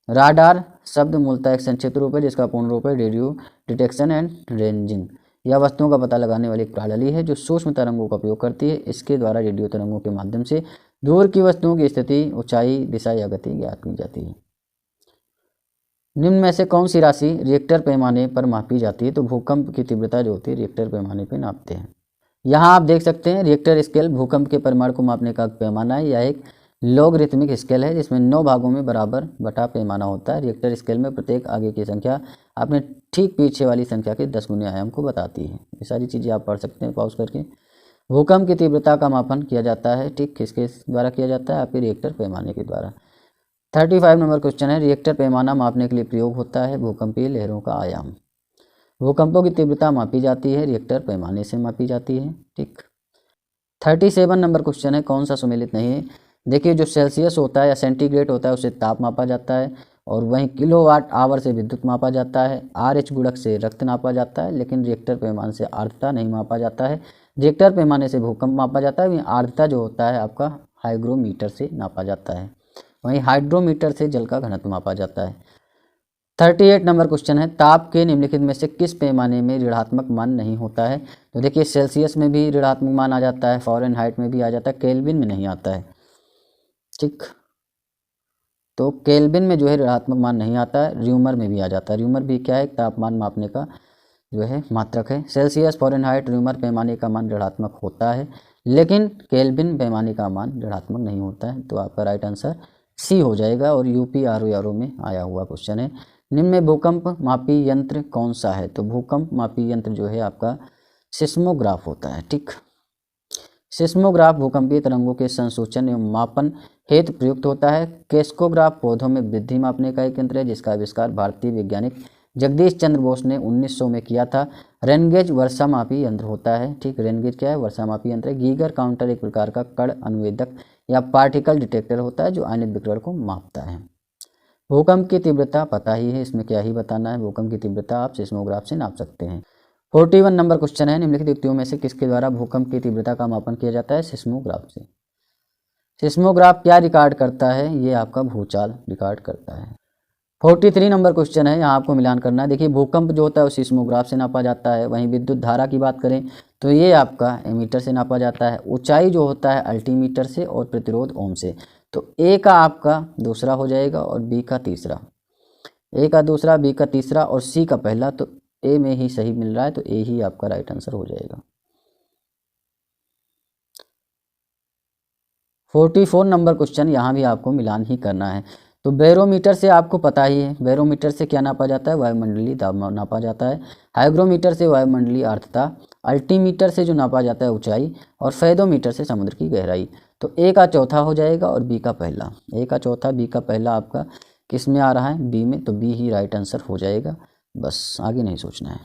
राडार शब्द मूलतः एक संक्षिप्त रूप है जिसका पूर्ण रूप है रेडियो डिटेक्शन एंड रेंजिंग। यह वस्तुओं का पता लगाने वाली एक प्रणाली है जो सूक्ष्म तरंगों का उपयोग करती है। इसके द्वारा रेडियो तरंगों के माध्यम से दूर की वस्तुओं की स्थिति, ऊंचाई, दिशा या गति ज्ञात की जाती है। निम्न में से कौन सी राशि रिएक्टर पैमाने पर मापी जाती है। तो भूकंप की तीव्रता जो होती है रिएक्टर पैमाने पर नापते हैं। यहाँ आप देख सकते हैं रिएक्टर स्केल भूकंप के परिमाण को मापने का पैमाना है। यह एक लॉगरिथमिक स्केल है जिसमें 9 भागों में बराबर बटा पैमाना होता है। रिएक्टर स्केल में प्रत्येक आगे की संख्या अपने ठीक पीछे वाली संख्या के 10 गुने आयाम को बताती है। ये सारी चीज़ें आप पढ़ सकते हैं पॉज करके। भूकंप की तीव्रता का मापन किया जाता है, ठीक, किसके द्वारा किया जाता है, आपके रिएक्टर पैमाने के द्वारा। 35 नंबर क्वेश्चन है, रिएक्टर पैमाना मापने के लिए प्रयोग होता है भूकंपीय लहरों का आयाम। भूकंपों की तीव्रता मापी जाती है रिएक्टर पैमाने से मापी जाती है। ठीक, 37 नंबर क्वेश्चन है, कौन सा सुमेलित नहीं है। देखिए जो सेल्सियस होता है या सेंटीग्रेड होता है उससे ताप मापा जाता है, और वहीं किलोवाट आवर से विद्युत मापा जाता है, RH गुणक से रक्त नापा जाता है, लेकिन रिएक्टर पैमाने से आर्द्रता नहीं मापा जाता है। रिएक्टर पैमाने से भूकंप मापा जाता है, वहीं आर्द्रता जो होता है आपका हाइग्रोमीटर से नापा जाता है, वहीं हाइड्रोमीटर से जल का घनत्व मापा जाता है। 38 नंबर क्वेश्चन है, ताप के निम्नलिखित में से किस पैमाने में ऋणात्मक मान नहीं होता है। तो देखिए सेल्सियस में भी ऋणात्मक मान आ जाता है, फ़ारेनहाइट में भी आ जाता है, केल्विन में नहीं आता है। ठीक, तो केल्विन में जो है ऋणात्मक मान नहीं आता है, र्यूमर में भी आ जाता है। र्यूमर भी क्या है, तापमान मापने का जो है मात्रक है। सेल्सियस, फ़ारेनहाइट, र्यूमर पैमाने का मान ऋणात्मक होता है, लेकिन केल्विन पैमाने का मान ऋणात्मक नहीं होता है। तो आपका राइट आंसर सी हो जाएगा, और UPRO में आया हुआ क्वेश्चन है। निम्न में भूकंप मापी यंत्र कौन सा है। तो भूकंप मापी यंत्र जो है आपका सिस्मोग्राफ होता है। ठीक, सिस्मोग्राफ भूकंपीय तरंगों के संसूचन एवं मापन हेतु प्रयुक्त होता है। केस्कोग्राफ पौधों में वृद्धि मापने का एक यंत्र है, जिसका आविष्कार भारतीय वैज्ञानिक जगदीश चंद्र बोस ने 1900 में किया था। रेनगेज वर्षामापी यंत्र होता है। ठीक, रेनगेज क्या है, वर्षामापी यंत्र है। गीगर काउंटर एक प्रकार का कण अनुवेदक या पार्टिकल डिटेक्टर होता है, जो आयनित विकिरण को मापता है। भूकंप की तीव्रता पता ही है, इसमें क्या ही बताना है। भूकंप की तीव्रता आप सिस्मोग्राफ से नाप सकते हैं। 41 नंबर क्वेश्चन है, निम्नलिखित युक्तियों में से किसके द्वारा भूकंप की तीव्रता का मापन किया जाता है। सिस्मोग्राफ से। सिस्मोग्राफ क्या रिकॉर्ड करता है, ये आपका भूचाल रिकॉर्ड करता है। 43 नंबर क्वेश्चन है, यहाँ आपको मिलान करना है। देखिए भूकंप जो होता है वो सिस्मोग्राफ से नापा जाता है, वहीं विद्युत धारा की बात करें तो ये आपका एमीटर से नापा जाता है। ऊंचाई जो होता है अल्टीमीटर से, और प्रतिरोध ओम से। तो ए का आपका दूसरा हो जाएगा और बी का तीसरा। ए का दूसरा, बी का तीसरा और सी का पहला। तो ए में ही सही मिल रहा है, तो ए ही आपका राइट आंसर हो जाएगा। 44 नंबर क्वेश्चन, यहाँ भी आपको मिलान ही करना है। तो बैरोमीटर से आपको पता ही है, बैरोमीटर से क्या नापा जाता है, वायुमंडलीय दाब नापा जाता है। हाइग्रोमीटर से वायुमंडलीय आर्द्रता, अल्टीमीटर से जो नापा जाता है ऊंचाई, और फेदोमीटर से समुद्र की गहराई। तो ए का चौथा हो जाएगा और बी का पहला। ए का चौथा, बी का पहला आपका किस में आ रहा है, बी में, तो बी ही राइट आंसर हो जाएगा। बस आगे नहीं सोचना है।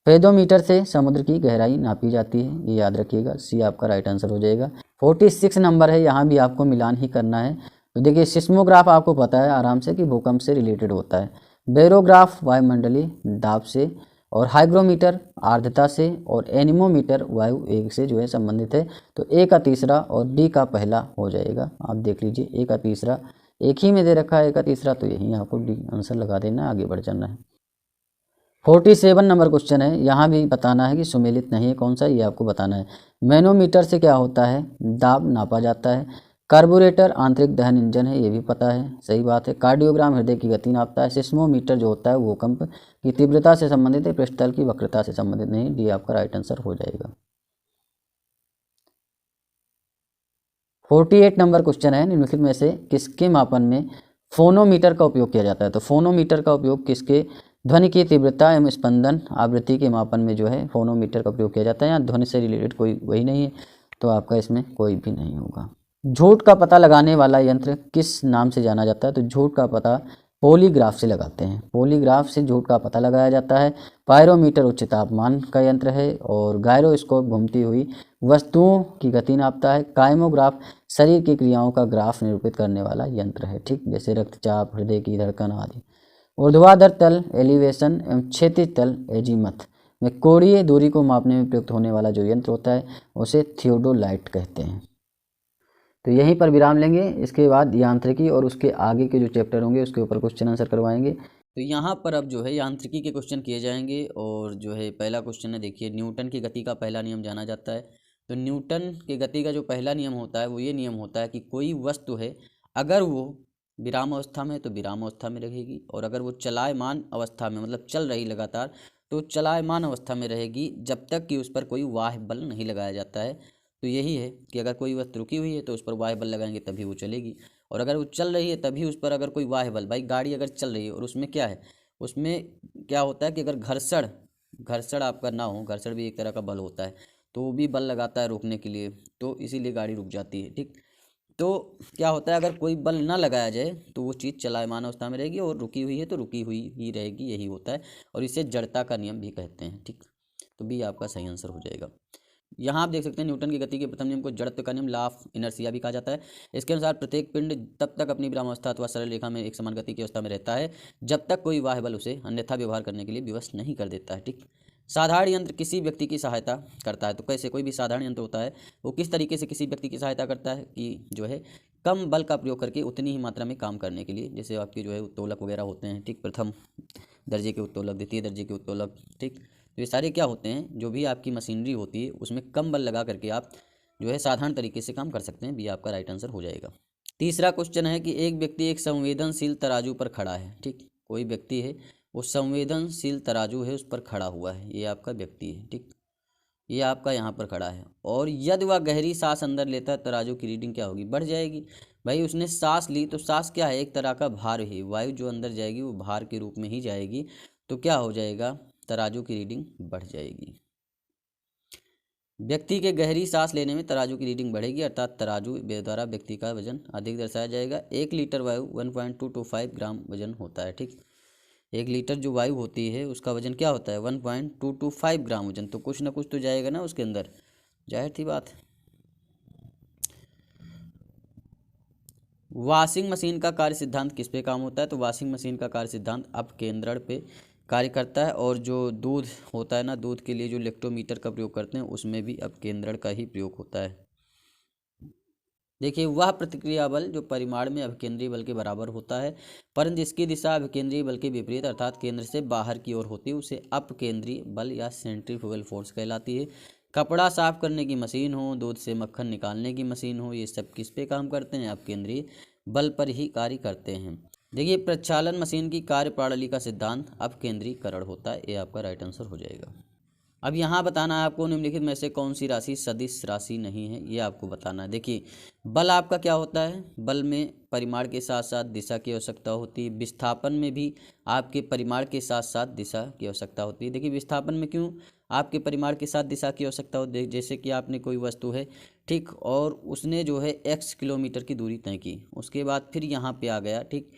फेदोमीटर से समुद्र की गहराई नापी जाती है, ये याद रखिएगा। सी आपका राइट आंसर हो जाएगा। 46 नंबर है, यहाँ भी आपको मिलान ही करना है। तो देखिए सिस्मोग्राफ आपको पता है आराम से कि भूकंप से रिलेटेड होता है। बैरोग्राफ वायुमंडलीय दाब से, और हाइग्रोमीटर आर्द्रता से, और एनीमोमीटर वायु वेग से जो है संबंधित है। तो ए का तीसरा और डी का पहला हो जाएगा। आप देख लीजिए, ए का तीसरा एक ही में दे रखा है, ए का तीसरा, तो यही आपको डी आंसर लगा देना है, आगे बढ़ जाना है। 47 नंबर क्वेश्चन है, यहाँ भी बताना है कि सुमेलित नहीं है कौन सा, ये आपको बताना है। मैनोमीटर से क्या होता है, दाब नापा जाता है। कार्बोरेटर आंतरिक दहन इंजन है, ये भी पता है, सही बात है। कार्डियोग्राम हृदय की गति नापता है। सिस्मोमीटर जो होता है वो भूकंप की तीव्रता से संबंधित है, पृष्ठतल की वक्रता से संबंधित नहीं। डी आपका राइट आंसर हो जाएगा। 48 नंबर क्वेश्चन है, निम्नलिखित में से किसके मापन में फोनोमीटर का उपयोग किया जाता है। तो फोनोमीटर का उपयोग किसके, ध्वनि की तीव्रता एवं स्पंदन आवृत्ति के मापन में जो है फोनोमीटर का उपयोग किया जाता है। यहाँ ध्वनि से रिलेटेड कोई वही नहीं है, तो आपका इसमें कोई भी नहीं होगा। झूठ का पता लगाने वाला यंत्र किस नाम से जाना जाता है। तो झूठ का पता पॉलीग्राफ से लगाते हैं, पॉलीग्राफ से झूठ का पता लगाया जाता है। पायरोमीटर उच्च तापमान का यंत्र है, और गायरोस्कोप घूमती हुई वस्तुओं की गति नापता है। काइमोग्राफ शरीर की क्रियाओं का ग्राफ निरूपित करने वाला यंत्र है। ठीक, जैसे रक्तचाप, हृदय की धड़कन आदि। ऊर्ध्वाधर तल एलिवेशन एवं क्षैतिज तल एजीमथ में कोणीय दूरी को मापने में प्रयुक्त होने वाला जो यंत्र होता है उसे थियोडोलाइट कहते हैं। तो यहीं पर विराम लेंगे, इसके बाद यांत्रिकी और उसके आगे के जो चैप्टर होंगे उसके ऊपर क्वेश्चन आंसर करवाएंगे। तो यहाँ पर अब जो है यांत्रिकी के क्वेश्चन किए जाएंगे, और जो है पहला क्वेश्चन है, देखिए न्यूटन की गति का पहला नियम जाना जाता है। तो न्यूटन की गति का जो पहला नियम होता है वो ये नियम होता है कि कोई वस्तु है, अगर वो विराम अवस्था में तो विराम अवस्था में रहेगी, और अगर वो चलायमान अवस्था में मतलब चल रही लगातार तो चलायमान अवस्था में रहेगी, जब तक कि उस पर कोई बाह्य बल नहीं लगाया जाता है। तो यही है कि अगर कोई वस्तु रुकी हुई है तो उस पर बाह्य बल लगाएंगे तभी वो चलेगी, और अगर वो चल रही है तभी उस पर अगर कोई बाह्य बल, भाई गाड़ी अगर चल रही है और उसमें क्या है, उसमें क्या होता है कि अगर घर्षण आपका ना हो, घर्षण भी एक तरह का बल होता है, तो वो भी बल लगाता है रोकने के लिए, तो इसीलिए गाड़ी रुक जाती है। ठीक, तो क्या होता है, अगर कोई बल ना लगाया जाए तो वो चीज़ चलायमान अवस्था में रहेगी, और रुकी हुई है तो रुकी हुई ही रहेगी, यही होता है। और इसे जड़ता का नियम भी कहते हैं। ठीक, तो बी आपका सही आंसर हो जाएगा। यहाँ आप देख सकते हैं न्यूटन की गति के प्रथम नियम को जड़त्व का नियम, लॉ ऑफ इनर्शिया भी कहा जाता है। इसके अनुसार प्रत्येक पिंड तब तक अपनी विरामावस्था अथवा सरल रेखा में एक समान गति की अवस्था में रहता है जब तक कोई बाह्य बल उसे अन्यथा व्यवहार करने के लिए विवश नहीं कर देता है। ठीक, साधारण यंत्र किसी व्यक्ति की सहायता करता है। तो कैसे, कोई भी साधारण यंत्र होता है वो किस तरीके से किसी व्यक्ति की सहायता करता है कि जो है कम बल का प्रयोग करके उतनी ही मात्रा में काम करने के लिए, जैसे आपके जो है उत्तोलक वगैरह होते हैं। ठीक, प्रथम दर्जे के उत्तोलक, द्वितीय दर्जे के उत्तोलक। ठीक, तो ये सारे क्या होते हैं, जो भी आपकी मशीनरी होती है उसमें कम बल लगा करके आप जो है साधारण तरीके से काम कर सकते हैं। बी आपका राइट आंसर हो जाएगा। तीसरा क्वेश्चन है कि एक व्यक्ति एक संवेदनशील तराजू पर खड़ा है। ठीक, कोई व्यक्ति है वो संवेदनशील तराजू है उस पर खड़ा हुआ है, ये आपका व्यक्ति है। ठीक, ये आपका यहाँ पर खड़ा है, और यदि वह गहरी सांस अंदर लेता है तराजू की रीडिंग क्या होगी, बढ़ जाएगी। भाई उसने सांस ली तो सांस क्या है, एक तरह का भार है, वायु जो अंदर जाएगी वो भार के रूप में ही जाएगी, तो क्या हो जाएगा, तराजू की रीडिंग बढ़ जाएगी। व्यक्ति के गहरी सांस लेने में तराजू की रीडिंग बढ़ेगी, अर्थात तराजू द्वारा व्यक्ति का वजन अधिक दर्शाया जाएगा। 1 लीटर वायु 1.225 ग्राम वजन होता है। ठीक, 1 लीटर जो वायु होती है उसका वजन क्या होता है, 1.225 ग्राम वजन, तो कुछ ना कुछ तो जाएगा ना उसके अंदर, जाहिर थी बात। वॉशिंग मशीन का कार्य सिद्धांत किस पे काम होता है, तो वॉशिंग मशीन का कार्य सिद्धांत अपकेंद्रण पे कार्य करता है, और जो दूध होता है ना, दूध के लिए जो लेक्टोमीटर का प्रयोग करते हैं उसमें भी अपकेंद्रण का ही प्रयोग होता है। देखिए, वह प्रतिक्रिया बल जो परिमाण में अभिकेंद्रीय बल के बराबर होता है परंतु इसकी दिशा अभिकेंद्रीय बल के विपरीत अर्थात केंद्र से बाहर की ओर होती है, उसे अपकेंद्रीय बल या सेंट्रीफ्यूगल फोर्स कहलाती है। कपड़ा साफ करने की मशीन हो, दूध से मक्खन निकालने की मशीन हो, ये सब किस पे काम करते हैं, अपकेंद्रीय बल पर ही कार्य करते हैं। देखिए, प्रक्षालन मशीन की कार्य प्रणाली का सिद्धांत अपकेंद्रीकरण होता है, ये आपका राइट आंसर हो जाएगा। अब यहाँ बताना है आपको निम्नलिखित में से कौन सी राशि सदिश राशि नहीं है, ये आपको बताना है। देखिए, बल आपका क्या होता है, बल में परिमाण के साथ साथ दिशा की आवश्यकता होती है। विस्थापन में भी आपके परिमाण के साथ साथ दिशा की आवश्यकता होती है। देखिए, विस्थापन में क्यों आपके परिमाण के साथ दिशा की आवश्यकता होती है, जैसे कि आपने कोई वस्तु है, ठीक, और उसने जो है x किलोमीटर की दूरी तय की, उसके बाद फिर यहाँ पे आ गया, ठीक,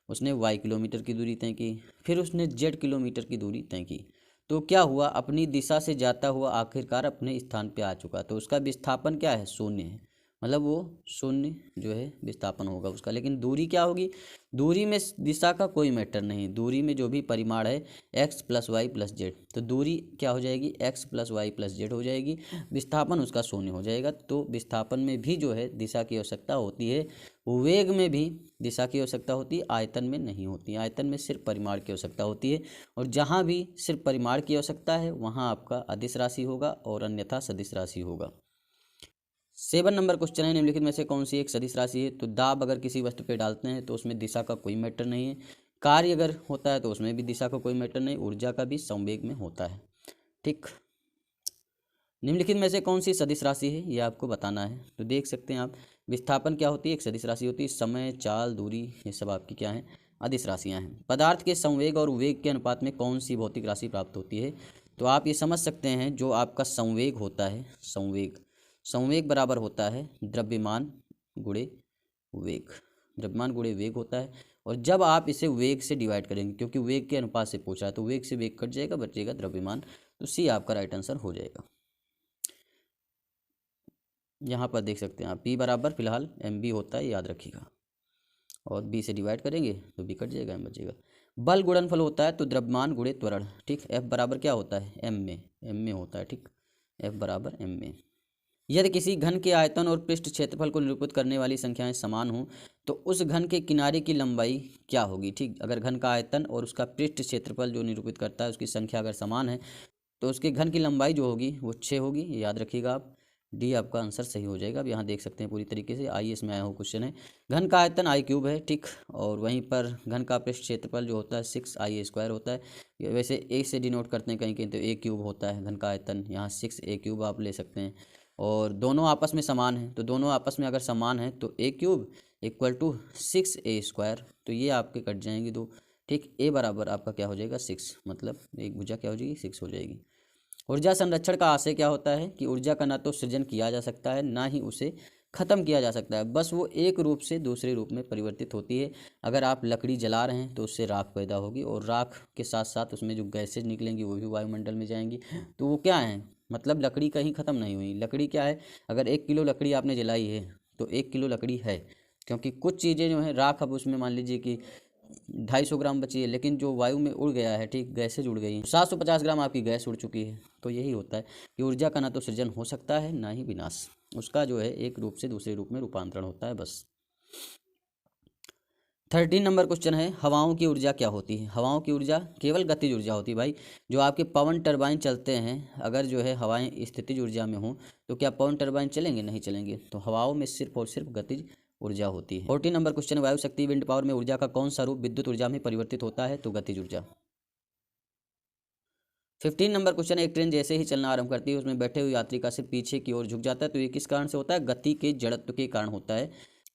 उसने y किलोमीटर की दूरी तय की, फिर उसने z किलोमीटर की दूरी तय की, तो क्या हुआ, अपनी दिशा से जाता हुआ आखिरकार अपने स्थान पे आ चुका, तो उसका विस्थापन क्या है, शून्य है, मतलब वो शून्य जो है विस्थापन होगा उसका। लेकिन दूरी क्या होगी, दूरी में दिशा का कोई मैटर नहीं, दूरी में जो भी परिमाण है x + y + z, तो दूरी क्या हो जाएगी, x + y + z हो जाएगी, विस्थापन उसका शून्य हो जाएगा। तो विस्थापन में भी जो है दिशा की आवश्यकता होती है, वेग में भी दिशा की आवश्यकता होती है, आयतन में नहीं होती है। आयतन में सिर्फ परिमाण की आवश्यकता होती है, और जहाँ भी सिर्फ परिमाण की आवश्यकता है वहाँ आपका अदिश राशि होगा और अन्यथा सदिश राशि होगा। 7 नंबर क्वेश्चन है, निम्नलिखित में से कौन सी एक सदिश राशि है, तो दाब अगर किसी वस्तु पे डालते हैं तो उसमें दिशा का कोई मैटर नहीं है। कार्य अगर होता है तो उसमें भी दिशा का कोई मैटर नहीं, ऊर्जा का भी संवेग में होता है। ठीक, निम्नलिखित में से कौन सी सदिश राशि है, ये आपको बताना है। तो देख सकते हैं आप, विस्थापन क्या होती है, एक सदिश राशि होती है। समय, चाल, दूरी, ये सब आपकी क्या है, अदिश राशियाँ हैं। पदार्थ के संवेग और वेग के अनुपात में कौन सी भौतिक राशि प्राप्त होती है, तो आप ये समझ सकते हैं, जो आपका संवेग होता है, संवेग बराबर होता है द्रव्यमान गुणे वेग, द्रव्यमान गुणे वेग होता है। और जब आप इसे वेग से डिवाइड करेंगे, क्योंकि वेग के अनुपात से पूछा है, तो वेग से वेग कट जाएगा, बचेगा द्रव्यमान, तो सी आपका राइट आंसर हो जाएगा। यहाँ पर देख सकते हैं आप, P बराबर फिलहाल mb होता है, याद रखिएगा, और b से डिवाइड करेंगे तो b कट जाएगा, m बचेगा। बल गुणनफल होता है तो द्रव्यमान गुणे त्वरण, ठीक, F बराबर क्या होता है, m में होता है, ठीक, F बराबर m में। यदि किसी घन के आयतन और पृष्ठ क्षेत्रफल को निरूपित करने वाली संख्याएं समान हों तो उस घन के किनारे की लंबाई क्या होगी, ठीक, अगर घन का आयतन और उसका पृष्ठ क्षेत्रफल जो निरूपित करता है उसकी संख्या अगर समान है तो उसके घन की लंबाई जो होगी वो 6 होगी, याद रखिएगा आप, डी आपका आंसर सही हो जाएगा। अब यहाँ देख सकते हैं पूरी तरीके से, आइए इसमें आया हुआ क्वेश्चन है, घन का आयतन i³ है, ठीक, और वहीं पर घन का पृष्ठ क्षेत्रफल जो होता है 6i² होता है। वैसे a से डिनोट करते हैं कहीं कहीं तो a³ होता है घन का आयतन, यहाँ 6a³ आप ले सकते हैं, और दोनों आपस में समान हैं, तो दोनों आपस में अगर समान है तो a³ = 6a², तो ये आपके कट जाएंगे दो, ठीक, a बराबर आपका क्या हो जाएगा 6, मतलब एक भुजा क्या हो जाएगी 6 हो जाएगी। ऊर्जा संरक्षण का आशय क्या होता है कि ऊर्जा का ना तो सृजन किया जा सकता है ना ही उसे ख़त्म किया जा सकता है, बस वो एक रूप से दूसरे रूप में परिवर्तित होती है। अगर आप लकड़ी जला रहे हैं तो उससे राख पैदा होगी, और राख के साथ साथ उसमें जो गैसेज निकलेंगी वो भी वायुमंडल में जाएंगी। तो वो क्या है, मतलब लकड़ी कहीं ख़त्म नहीं हुई। लकड़ी क्या है, अगर 1 किलो लकड़ी आपने जलाई है तो 1 किलो लकड़ी है, क्योंकि कुछ चीज़ें जो हैं राख, अब उसमें मान लीजिए कि 250 ग्राम बची है, लेकिन जो वायु में उड़ गया है, ठीक, गैसेज उड़ गई हैं, 750 ग्राम आपकी गैस उड़ चुकी है। तो यही होता है कि ऊर्जा का ना तो सृजन हो सकता है ना ही विनाश, उसका जो है एक रूप से दूसरे रूप में रूपांतरण होता है बस। 13 नंबर क्वेश्चन है, हवाओं की ऊर्जा क्या होती है। हवाओं की ऊर्जा केवल गतिज ऊर्जा होती है भाई। जो आपके पवन टरबाइन चलते हैं, अगर जो है हवाएं स्थितिज ऊर्जा में हों तो क्या पवन टरबाइन चलेंगे, नहीं चलेंगे। तो हवाओं में सिर्फ और सिर्फ गतिज ऊर्जा होती है। 14 नंबर क्वेश्चन, वायु शक्ति विंड पावर में ऊर्जा का कौन सा रूप विद्युत ऊर्जा में परिवर्तित होता है, तो गतिज ऊर्जा। 15 नंबर क्वेश्चन, एक ट्रेन जैसे ही चलना आरंभ करती है उसमें बैठे हुए यात्री का सिर पीछे की ओर झुक जाता है, तो ये किस कारण से होता है, गति के जड़त्व के कारण होता है।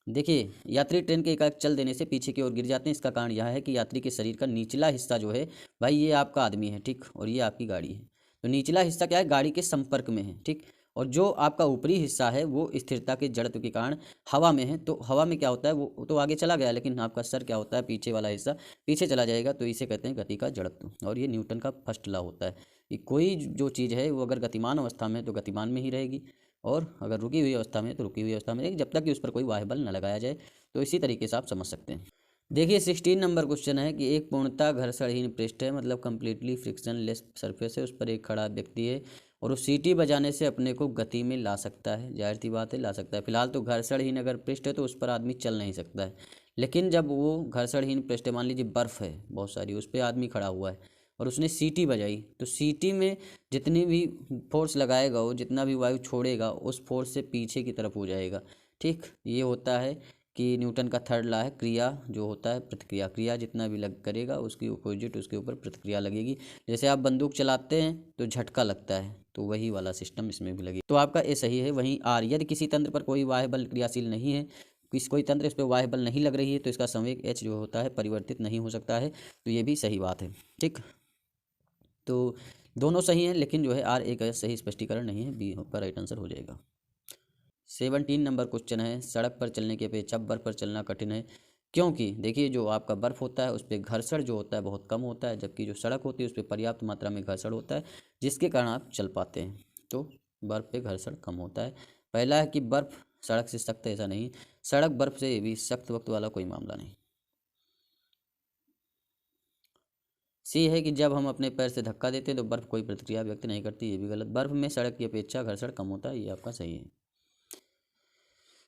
देखिए, यात्री ट्रेन के एकाएक चल देने से पीछे की ओर गिर जाते हैं। इसका कारण यह है कि यात्री के शरीर का निचला हिस्सा जो है भाई, ये आपका आदमी है, ठीक, और ये आपकी गाड़ी है। तो निचला हिस्सा क्या है, गाड़ी के संपर्क में है, ठीक, और जो आपका ऊपरी हिस्सा है वो स्थिरता के जड़त्व के कारण हवा में है। तो हवा में क्या होता है, वो तो आगे चला गया, लेकिन आपका सर क्या होता है, पीछे वाला हिस्सा पीछे चला जाएगा। तो इसे कहते हैं गति का जड़त्व, और ये न्यूटन का फर्स्ट लॉ होता है कि कोई जो चीज़ है वो अगर गतिमान अवस्था में तो गतिमान में ही रहेगी, और अगर रुकी हुई अवस्था में तो रुकी हुई अवस्था में रहेगी, जब तक कि उस पर कोई बाह्य बल न लगाया जाए। तो इसी तरीके से आप समझ सकते हैं। देखिए 16 नंबर क्वेश्चन है कि एक पूर्णतः घर्षणहीन पृष्ठ है, मतलब कंप्लीटली फ्रिक्शनलेस सरफेस है, उस पर एक खड़ा व्यक्ति है और वो सीटी बजाने से अपने को गति में ला सकता है। जाहिर सी बात है ला सकता है। फिलहाल तो घर्षणहीन अगर पृष्ठ है तो उस पर आदमी चल नहीं सकता है, लेकिन जब वो घर्षणहीन पृष्ठ है, मान लीजिए बर्फ़ है बहुत सारी, उस पर आदमी खड़ा हुआ है और उसने सीटी बजाई, तो सीटी में जितनी भी फोर्स लगाएगा वो, जितना भी वायु छोड़ेगा उस फोर्स से पीछे की तरफ हो जाएगा, ठीक। ये होता है कि न्यूटन का थर्ड लॉ है, क्रिया जो होता है प्रतिक्रिया। क्रिया जितना भी लग करेगा उसकी अपोजिट उसके ऊपर प्रतिक्रिया लगेगी। जैसे आप बंदूक चलाते हैं तो झटका लगता है, तो वही वाला सिस्टम इसमें भी लगेगा। तो आपका ए सही है। वहीं आर, यदि किसी तंत्र पर कोई बाह्य बल क्रियाशील नहीं है, कोई तंत्र इस पर बाह्य बल नहीं लग रही है, तो इसका संवेग एच जो होता है परिवर्तित नहीं हो सकता है। तो ये भी सही बात है, ठीक। तो दोनों सही हैं, लेकिन जो है आर एक सही स्पष्टीकरण नहीं है, बी का राइट आंसर हो जाएगा। 17 नंबर क्वेश्चन है, सड़क पर चलने की अपेक्षा बर्फ़ पर चलना कठिन है, क्योंकि देखिए जो आपका बर्फ़ होता है उस पर घर्षण जो होता है बहुत कम होता है, जबकि जो सड़क होती है उस पर पर्याप्त मात्रा में घर्षण होता है, जिसके कारण आप चल पाते हैं। तो बर्फ़ पे घर्षण कम होता है। पहला है कि बर्फ़ सड़क से सख्त है, ऐसा नहीं, सड़क बर्फ़ से भी सख्त वक्त वाला कोई मामला नहीं। सी है कि जब हम अपने पैर से धक्का देते हैं तो बर्फ़ कोई प्रतिक्रिया व्यक्त नहीं करती, ये भी गलत। बर्फ़ में सड़क की अपेक्षा घर्षण कम होता है, ये आपका सही है।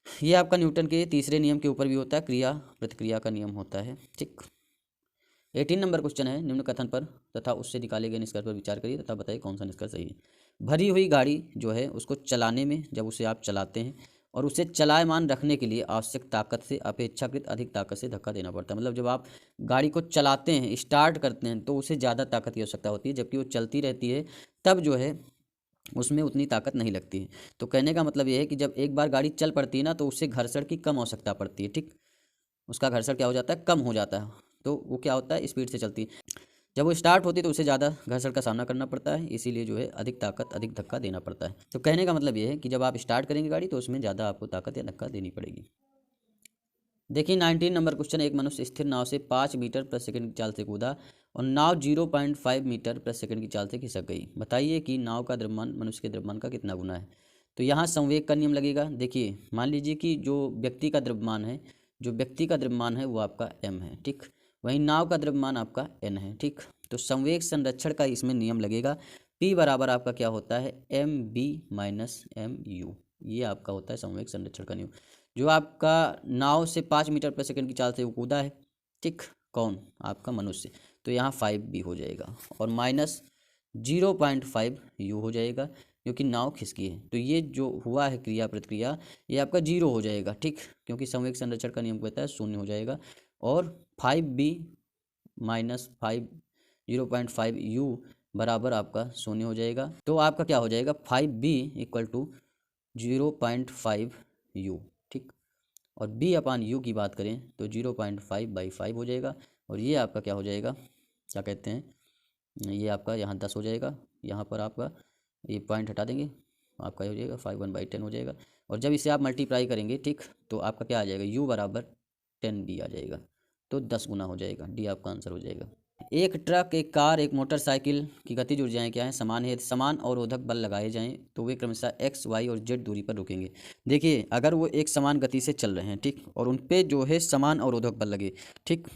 ये आपका न्यूटन के तीसरे नियम के ऊपर भी होता है, क्रिया प्रतिक्रिया का नियम होता है, ठीक। 18 नंबर क्वेश्चन है, निम्न कथन पर तथा उससे निकाले गए निष्कर्ष पर विचार करिए तथा बताइए कौन सा निष्कर्ष सही है। भरी हुई गाड़ी जो है उसको चलाने में, जब उसे आप चलाते हैं और उसे चलायमान रखने के लिए आवश्यक ताकत से अपेक्षाकृत अधिक ताकत से धक्का देना पड़ता है। मतलब जब आप गाड़ी को चलाते हैं, स्टार्ट करते हैं, तो उसे ज़्यादा ताकत की आवश्यकता होती है, जबकि वो चलती रहती है तब जो है उसमें उतनी ताकत नहीं लगती है। तो कहने का मतलब ये है कि जब एक बार गाड़ी चल पड़ती है ना, तो उससे घर्षण की कम आवश्यकता पड़ती है, ठीक। उसका घर्षण क्या हो जाता है, कम हो जाता है। तो वो क्या होता है, स्पीड से चलती है। जब वो स्टार्ट होती है तो उसे ज़्यादा घर्षण का सामना करना पड़ता है, इसीलिए जो है अधिक ताकत अधिक धक्का देना पड़ता है। तो कहने का मतलब ये है कि जब आप स्टार्ट करेंगे गाड़ी तो उसमें ज़्यादा आपको ताकत या धक्का देनी पड़ेगी। देखिए 19 नंबर क्वेश्चन, एक मनुष्य स्थिर नाव से 5 मीटर प्रति सेकंड की चाल से कूदा और नाव 0.5 मीटर प्रति सेकंड की चाल से खिसक गई। बताइए कि नाव का द्रव्यमान मनुष्य के द्रव्यमान का कितना गुना है। तो यहाँ संवेग का नियम लगेगा। देखिए मान लीजिए कि जो व्यक्ति का द्रव्यमान है, जो व्यक्ति का द्रव्यमान है वो आपका m है, ठीक। वहीं नाव का द्रव्यमान आपका n है, ठीक। तो संवेग संरक्षण का इसमें नियम लगेगा। P बराबर आपका क्या होता है, mb माइनस mu, ये आपका होता है संवेग संरक्षण का नियम। जो आपका नाव से 5 मीटर प्रति सेकंड की चाल से वो कूदा है, ठीक, कौन, आपका मनुष्य, तो यहाँ 5b हो जाएगा और माइनस 0.5 u हो जाएगा, क्योंकि नाव खिसकी है। तो ये जो हुआ है क्रिया प्रतिक्रिया, ये आपका 0 हो जाएगा, ठीक, क्योंकि संवेग संरक्षण का नियम कहता है 0 हो जाएगा। और 5b माइनस 0.5 u बराबर आपका 0 हो जाएगा। तो आपका क्या हो जाएगा, 5b इक्वल टू 0.5 u, ठीक। और b अपान u की बात करें तो 0.5/5 हो जाएगा। और ये आपका क्या हो जाएगा, क्या कहते हैं, ये आपका यहाँ 10 हो जाएगा। यहाँ पर आपका ये पॉइंट हटा देंगे, आपका हो जाएगा 5 1/10 हो जाएगा। और जब इसे आप मल्टीप्लाई करेंगे ठीक, तो आपका क्या आ जाएगा, u बराबर 10b आ जाएगा, तो 10 गुना हो जाएगा, डी आपका आंसर हो जाएगा। एक ट्रक, एक कार, एक मोटरसाइकिल की गतिज ऊर्जाएं क्या है, समान है। समान अवरोधक बल लगाए जाएं तो वे क्रमशः एक्स वाई और जेड दूरी पर रुकेंगे। देखिए अगर वो एक समान गति से चल रहे हैं ठीक, और उन पे जो है समान अवरोधक बल लगे ठीक,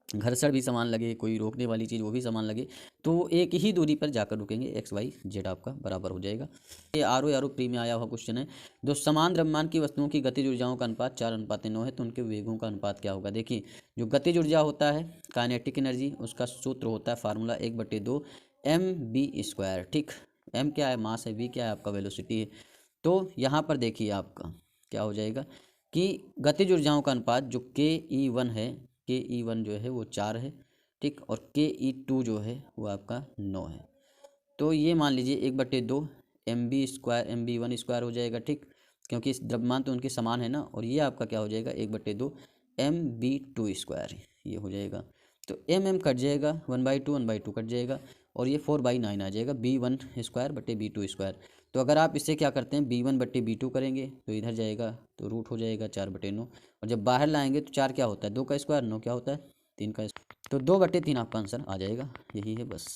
घर्षण भी समान लगे, कोई रोकने वाली चीज़ वो भी समान लगे, तो वो एक ही दूरी पर जाकर रुकेंगे, एक्स वाई जेड आपका बराबर हो जाएगा। ये आर ओ प्री में आया हुआ क्वेश्चन है। दो समान द्रव्यमान की वस्तुओं की गतिज ऊर्जाओं का अनुपात 4:9 है, तो उनके वेगों का अनुपात क्या होगा। देखिए जो गतिज ऊर्जा होता है काइनेटिक एनर्जी, उसका सूत्र होता है फार्मूला 1/2 mv²। ठीक, m क्या है, मास है, v क्या है आपका वेलोसिटी है। तो यहाँ पर देखिए आपका क्या हो जाएगा कि गतिज ऊर्जाओं का अनुपात जो ke1 है, ke1 जो है वो 4 है ठीक, और ke2 जो है वो आपका 9 है। तो ये मान लीजिए 1/2 mv²mv1² हो जाएगा ठीक, क्योंकि इस द्रव्यमान तो उनके समान है ना, और ये आपका क्या हो जाएगा 1/2 mv2², ये हो जाएगा। तो mm कट जाएगा, 1/2 कट जाएगा, और ये 4/9 आ जाएगा, b1² b2²। तो अगर आप इसे क्या करते हैं b1/b2 करेंगे तो इधर जाएगा तो रूट हो जाएगा 4/9, और जब बाहर लाएंगे तो 4 क्या होता है 2 का स्क्वायर, 9 क्या होता है 3 का स्क्वायर, तो 2/3 आपका आंसर आ जाएगा, यही है बस।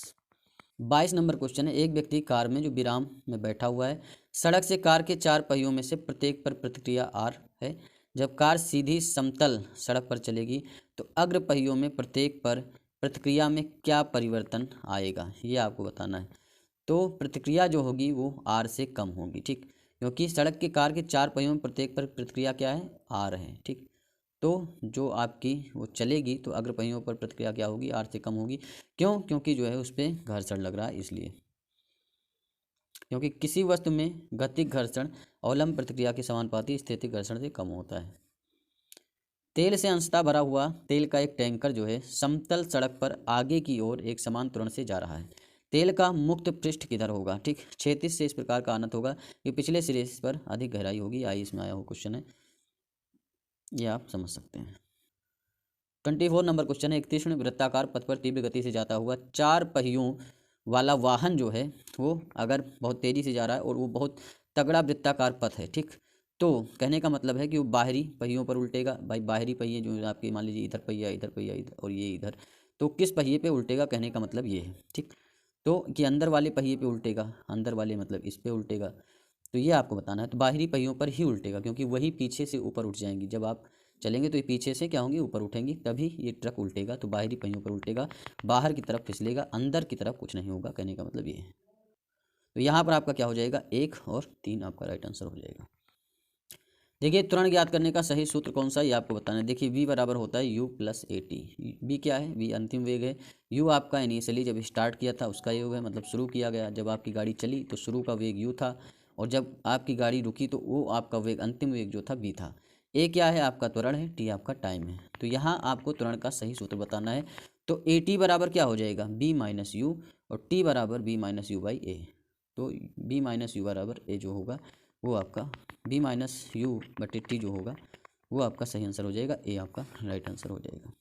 22 नंबर क्वेश्चन है। एक व्यक्ति कार में जो विराम में बैठा हुआ है, सड़क से कार के 4 पहियों में से प्रत्येक पर प्रतिक्रिया आर है। जब कार सीधी समतल सड़क पर चलेगी तो अग्र पहियों में प्रत्येक पर प्रतिक्रिया में क्या परिवर्तन आएगा, ये आपको बताना है। तो प्रतिक्रिया जो होगी वो आर से कम होगी ठीक, क्योंकि सड़क के कार के 4 पहियों में प्रत्येक पर प्रतिक्रिया क्या है आर है ठीक। तो जो आपकी वो चलेगी तो अग्र पहियों पर प्रतिक्रिया क्या होगी आर से कम होगी। क्यों, क्योंकि जो है उस पर घर्षण लग रहा है इसलिए, क्योंकि किसी वस्तु में गतिक घर्षण अवलंब प्रतिक्रिया के समानुपाती स्थैतिक घर्षण से कम होता है। तेल से अंशतः भरा हुआ तेल का एक टैंकर जो है समतल सड़क पर आगे की ओर एक समान त्वरण से जा रहा है। तेल का मुक्त पृष्ठ किधर होगा ठीक, क्षैतिज से इस प्रकार का आनत होगा कि पिछले सिरे पर अधिक गहराई होगी। आई इसमें आया हुआ क्वेश्चन है, ये आप समझ सकते हैं। 24 नंबर क्वेश्चन है। एक तीक्ष्ण वृत्ताकार पथ पर तीव्र गति से जाता हुआ 4 पहियों वाला वाहन जो है वो अगर बहुत तेज़ी से जा रहा है और वो बहुत तगड़ा वृत्ताकार पथ है ठीक, तो कहने का मतलब है कि वो बाहरी पहियों पर उल्टेगा। भाई बाहरी पहिए जो आपके मान लीजिए इधर पहिया इधर और ये इधर, तो किस पहिए पे उल्टेगा, कहने का मतलब ये है ठीक। तो कि अंदर वाले पहिए पे उल्टेगा, अंदर वाले मतलब इस पे उल्टेगा, तो ये आपको बताना है। तो बाहरी पहियों पर ही उल्टेगा, क्योंकि वही पीछे से ऊपर उठ जाएंगी। जब आप चलेंगे तो ये पीछे से क्या होंगी ऊपर उठेंगी, तभी ये ट्रक उल्टेगा। तो बाहरी पहियों पर उल्टेगा, बाहर की तरफ फिसलेगा, अंदर की तरफ कुछ नहीं होगा, कहने का मतलब ये है। तो यहाँ पर आपका क्या हो जाएगा 1 और 3 आपका राइट आंसर हो जाएगा। देखिए त्वरण ज्ञात करने का सही सूत्र कौन सा है ये आपको बताना है। देखिए v बराबर होता है u + at। v क्या है, v अंतिम वेग है, u आपका इनिशियली जब स्टार्ट किया था उसका योग है, मतलब शुरू किया गया, जब आपकी गाड़ी चली तो शुरू का वेग u था, और जब आपकी गाड़ी रुकी तो वो आपका वेग अंतिम वेग जो था v था। a क्या है आपका त्वरण है, t आपका टाइम है। तो यहाँ आपको त्वरण का सही सूत्र बताना है। तो at बराबर क्या हो जाएगा b - u, और t बराबर b - u/a। तो b - u बराबर a जो होगा वो आपका b - u/t जो होगा वो आपका सही आंसर हो जाएगा, ए आपका राइट आंसर हो जाएगा।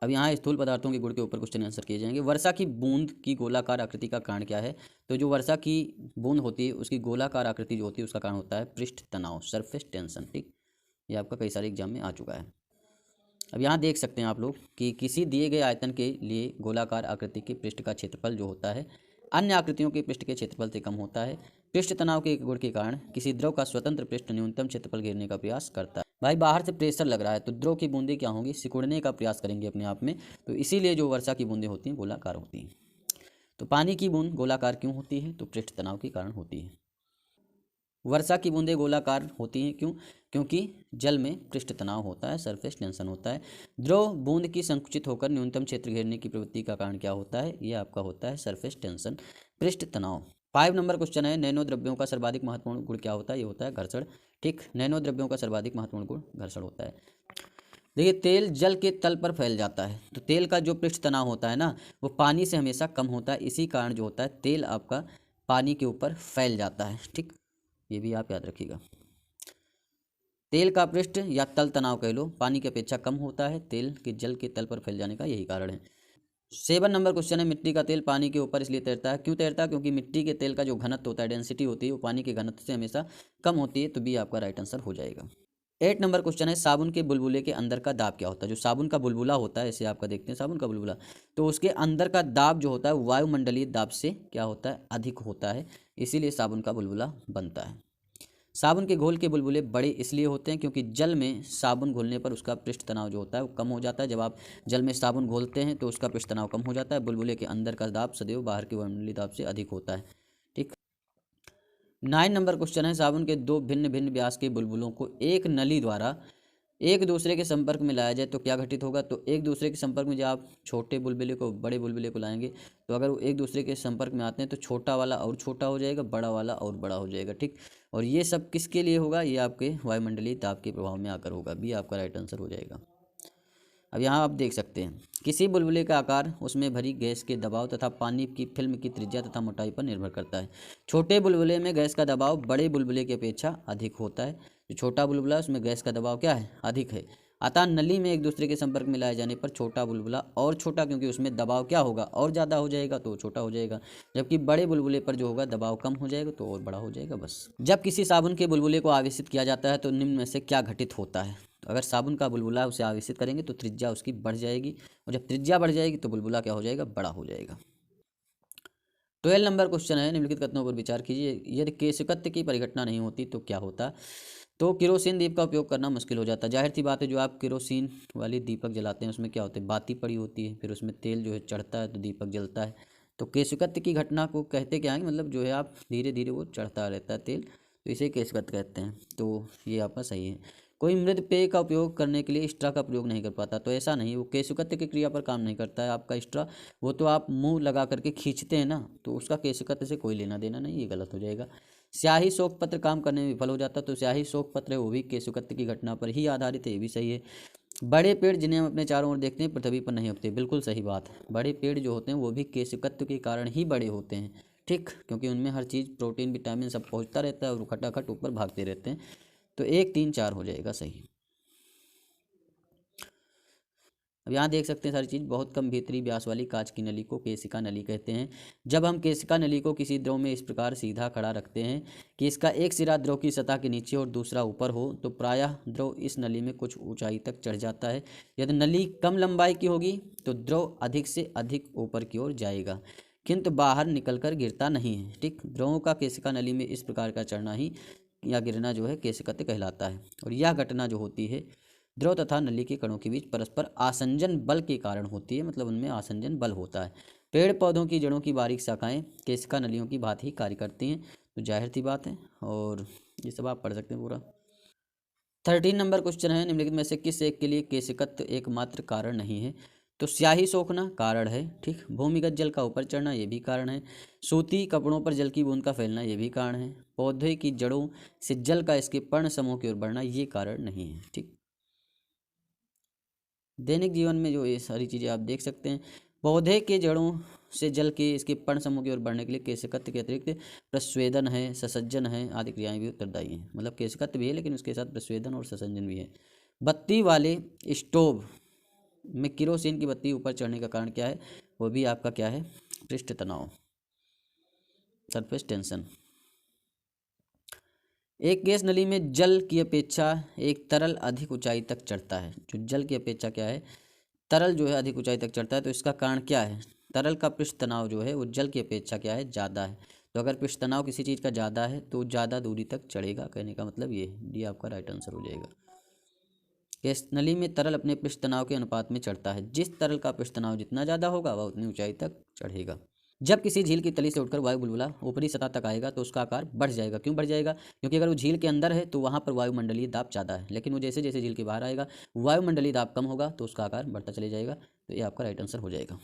अब यहाँ स्थूल पदार्थों के गुण के ऊपर क्वेश्चन आंसर किए जाएंगे। वर्षा की बूंद की गोलाकार आकृति का कारण क्या है। तो जो वर्षा की बूंद होती है उसकी गोलाकार आकृति जो होती है उसका कारण होता है पृष्ठ तनाव, सरफेस टेंशन ठीक। ये आपका कई सारे एग्जाम में आ चुका है। अब यहाँ देख सकते हैं आप लोग कि किसी दिए गए आयतन के लिए गोलाकार आकृति के पृष्ठ का क्षेत्रफल जो होता है अन्य आकृतियों के पृष्ठ के क्षेत्रफल से कम होता है। पृष्ठ तनाव के गुण के कारण किसी द्रव का स्वतंत्र पृष्ठ न्यूनतम क्षेत्रफल घेरने का प्रयास करता है। भाई बाहर से प्रेशर लग रहा है तो द्रव की बूंदें क्या होंगी, सिकुड़ने का प्रयास करेंगे अपने आप में, तो इसीलिए जो वर्षा की बूंदें होती हैं गोलाकार होती हैं। तो पानी की बूंद गोलाकार क्यों होती है, तो पृष्ठ तनाव के कारण होती है। वर्षा की बूंदें गोलाकार होती हैं क्यों, क्योंकि जल में पृष्ठ तनाव होता है, सरफेस टेंशन होता है। द्रव बूंद की संकुचित होकर न्यूनतम क्षेत्र घेरने की प्रवृत्ति का कारण क्या होता है, ये आपका होता है सरफेस टेंशन, पृष्ठ तनाव। 5 नंबर क्वेश्चन है। नैनो द्रव्यों का सर्वाधिक महत्वपूर्ण गुण क्या होता है, ये होता है घर्षण ठीक। नैनो द्रव्यों का सर्वाधिक महत्वपूर्ण गुण घर्षण होता है। देखिए तेल जल के तल पर फैल जाता है, तो तेल का जो पृष्ठ तनाव होता है ना वो पानी से हमेशा कम होता है, इसी कारण जो होता है तेल आपका पानी के ऊपर फैल जाता है ठीक। ये भी आप याद रखिएगा। तेल का पृष्ठ या तल तनाव कह लो पानी की अपेक्षा कम होता है, तेल के जल के तल पर फैल जाने का यही कारण है। 7 नंबर क्वेश्चन है, मिट्टी का तेल पानी के ऊपर इसलिए तैरता है, क्यों तैरता है? क्योंकि मिट्टी के तेल का जो घनत्व होता है, डेंसिटी होती है, वो पानी के घनत्व से हमेशा कम होती है। तो बी आपका राइट आंसर हो जाएगा। 8 नंबर क्वेश्चन है, साबुन के बुलबुले के अंदर का दाब क्या होता है? जो साबुन का बुलबुला होता है, इसे आपका देखते हैं साबुन का बुलबुला, तो उसके अंदर का दाब जो होता है वायुमंडलीय दाब से क्या होता है? अधिक होता है, इसीलिए साबुन का बुलबुला बनता है। साबुन के घोल के बुलबुले बड़े इसलिए होते हैं क्योंकि जल में साबुन घोलने पर उसका पृष्ठ तनाव जो होता है वो कम हो जाता है। जब आप जल में साबुन घोलते हैं तो उसका पृष्ठ तनाव कम हो जाता है। बुलबुले के अंदर का दाब सदैव बाहर के वायुमंडलीय दाब से अधिक होता है। ठीक। 9 नंबर क्वेश्चन है, साबुन के दो भिन्न भिन्न व्यास के बुलबुलों को एक नली द्वारा एक दूसरे के संपर्क में लाया जाए तो क्या घटित होगा? तो एक दूसरे के संपर्क में जब आप छोटे बुलबुले को बड़े बुलबुले को लाएंगे तो अगर वो एक दूसरे के संपर्क में आते हैं तो छोटा वाला और छोटा हो जाएगा, बड़ा वाला और बड़ा हो जाएगा। ठीक। और ये सब किसके लिए होगा? ये आपके वायुमंडलीय दाब के प्रभाव में आकर होगा। बी आपका राइट आंसर हो जाएगा। अब यहाँ आप देख सकते हैं, किसी बुलबुले का आकार उसमें भरी गैस के दबाव तथा पानी की फिल्म की त्रिज्या तथा मोटाई पर निर्भर करता है। छोटे बुलबुले में गैस का दबाव बड़े बुलबुले की अपेक्षा अधिक होता है। जो छोटा बुलबुला है उसमें गैस का दबाव क्या है? अधिक है। अतः नली में एक दूसरे के संपर्क में लाए जाने पर छोटा बुलबुला और छोटा, क्योंकि उसमें दबाव क्या होगा? और ज़्यादा हो जाएगा तो छोटा हो जाएगा। जबकि बड़े बुलबुले पर जो होगा दबाव कम हो जाएगा तो और बड़ा हो जाएगा। बस। जब किसी साबुन के बुलबुले को आवेशित किया जाता है तो निम्न में से क्या घटित होता है? तो अगर साबुन का बुलबुला उसे आवेशित करेंगे तो त्रिज्या उसकी बढ़ जाएगी, और जब त्रिज्या बढ़ जाएगी तो बुलबुला क्या हो जाएगा? बड़ा हो जाएगा। 12 नंबर क्वेश्चन है, निम्नलिखित कथनों पर विचार कीजिए। यदि केशकत्व की परिघटना नहीं होती तो क्या होता? तो केरोसिन दीप का उपयोग करना मुश्किल हो जाता। जाहिर सी बात है, जो आप केरोसिन वाली दीपक जलाते हैं उसमें क्या होता है? बाती पड़ी होती है, फिर उसमें तेल जो है चढ़ता है तो दीपक जलता है। तो केशकत्व की घटना को कहते क्या है? मतलब जो है आप धीरे धीरे वो चढ़ता रहता है तेल, तो इसे केशकत्व कहते हैं। तो ये आपका सही है। कोई मृद पेय का उपयोग करने के लिए स्ट्रा का प्रयोग नहीं कर पाता, तो ऐसा नहीं, वो केशकत्व की क्रिया पर काम नहीं करता है आपका स्ट्रा। वो तो आप मुंह लगा करके खींचते हैं ना, तो उसका केशकत्व से कोई लेना देना नहीं, ये गलत हो जाएगा। स्याही शोक पत्र काम करने में विफल हो जाता, तो स्याही शोक पत्र है वो भी केशकत्व की घटना पर ही आधारित है, ये भी सही है। बड़े पेड़ जिन्हें हम अपने चारों ओर देखते हैं पृथ्वी पर नहीं उगते, बिल्कुल सही बात है। बड़े पेड़ जो होते हैं वो भी केशकत्व के कारण ही बड़े होते हैं। ठीक, क्योंकि उनमें हर चीज़ प्रोटीन विटामिन सब पहुंचता रहता है और खटाखट ऊपर भागते रहते हैं। तो 1 3 4 हो जाएगा सही। अब यहाँ देख सकते हैं सारी चीज़, बहुत कम भीतरी व्यास वाली कांच की नली को केशिका नली कहते हैं। जब हम केशिका नली को किसी द्रव में इस प्रकार सीधा खड़ा रखते हैं कि इसका एक सिरा द्रव की सतह के नीचे और दूसरा ऊपर हो, तो प्रायः द्रव इस नली में कुछ ऊंचाई तक चढ़ जाता है। यदि नली कम लंबाई की होगी तो द्रव अधिक से अधिक ऊपर की ओर जाएगा, किंतु बाहर निकलकर गिरता नहीं है। ठीक, द्रवों का केशिका नली में इस प्रकार का चढ़ना ही या गिरना जो है केशिकत्व कहलाता है। और यह घटना जो होती है द्रव तथा नली के कणों के बीच परस्पर आसंजन बल के कारण होती है, मतलब उनमें आसंजन बल होता है। पेड़ पौधों की जड़ों की बारीक शाखाएं केशिका नलियों की भांति ही कार्य करती हैं, तो जाहिर सी बात है, और ये सब आप पढ़ सकते हैं पूरा। 13 नंबर क्वेश्चन है, निम्नलिखित में से किस एक के लिए केशिकत्व एकमात्र कारण नहीं है? तो स्याही सोखना कारण है। ठीक, भूमिगत जल का ऊपर चढ़ना ये भी कारण है। सूती कपड़ों पर जल की बूंद का फैलना ये भी कारण है। पौधे की जड़ों से जल का इसके पर्ण समूह की ओर बढ़ना ये कारण नहीं है। ठीक, दैनिक जीवन में जो ये सारी चीज़ें आप देख सकते हैं, पौधे के जड़ों से जल के इसके पर्ण समूह की ओर बढ़ने के लिए केशिकत्व के अतिरिक्त प्रस्वेदन है, ससंजन है आदि क्रियाएं भी उत्तरदायी हैं। मतलब केशिकत्व भी है लेकिन उसके साथ प्रस्वेदन और ससंजन भी है। बत्ती वाले स्टोव में केरोसिन की बत्ती ऊपर चढ़ने का कारण क्या है? वो भी आपका क्या है? पृष्ठ तनाव, सरफेस टेंशन। एक गैस नली में जल की अपेक्षा एक तरल अधिक ऊंचाई तक चढ़ता है। जो जल की अपेक्षा क्या है? तरल जो है अधिक ऊंचाई तक चढ़ता है, तो इसका कारण क्या है? तरल का पृष्ठ तनाव जो है वो जल की अपेक्षा क्या है? ज़्यादा है। तो अगर पृष्ठ तनाव किसी चीज़ का ज़्यादा है तो ज़्यादा दूरी तक चढ़ेगा, कहने का मतलब ये है। डी आपका राइट आंसर हो जाएगा। गैस नली में तरल अपने पृष्ठ तनाव के अनुपात में चढ़ता है। जिस तरल का पृष्ठ तनाव जितना ज़्यादा होगा वह उतनी ऊंचाई तक चढ़ेगा। जब किसी झील की तली से उठकर वायु बुलबुला ऊपरी सतह तक आएगा तो उसका आकार बढ़ जाएगा। क्यों बढ़ जाएगा? क्योंकि अगर वो झील के अंदर है तो वहाँ पर वायुमंडलीय दाब ज़्यादा है, लेकिन वो जैसे जैसे झील के बाहर आएगा वायुमंडलीय दाब कम होगा तो उसका आकार बढ़ता चले जाएगा। तो ये आपका राइट आंसर हो जाएगा।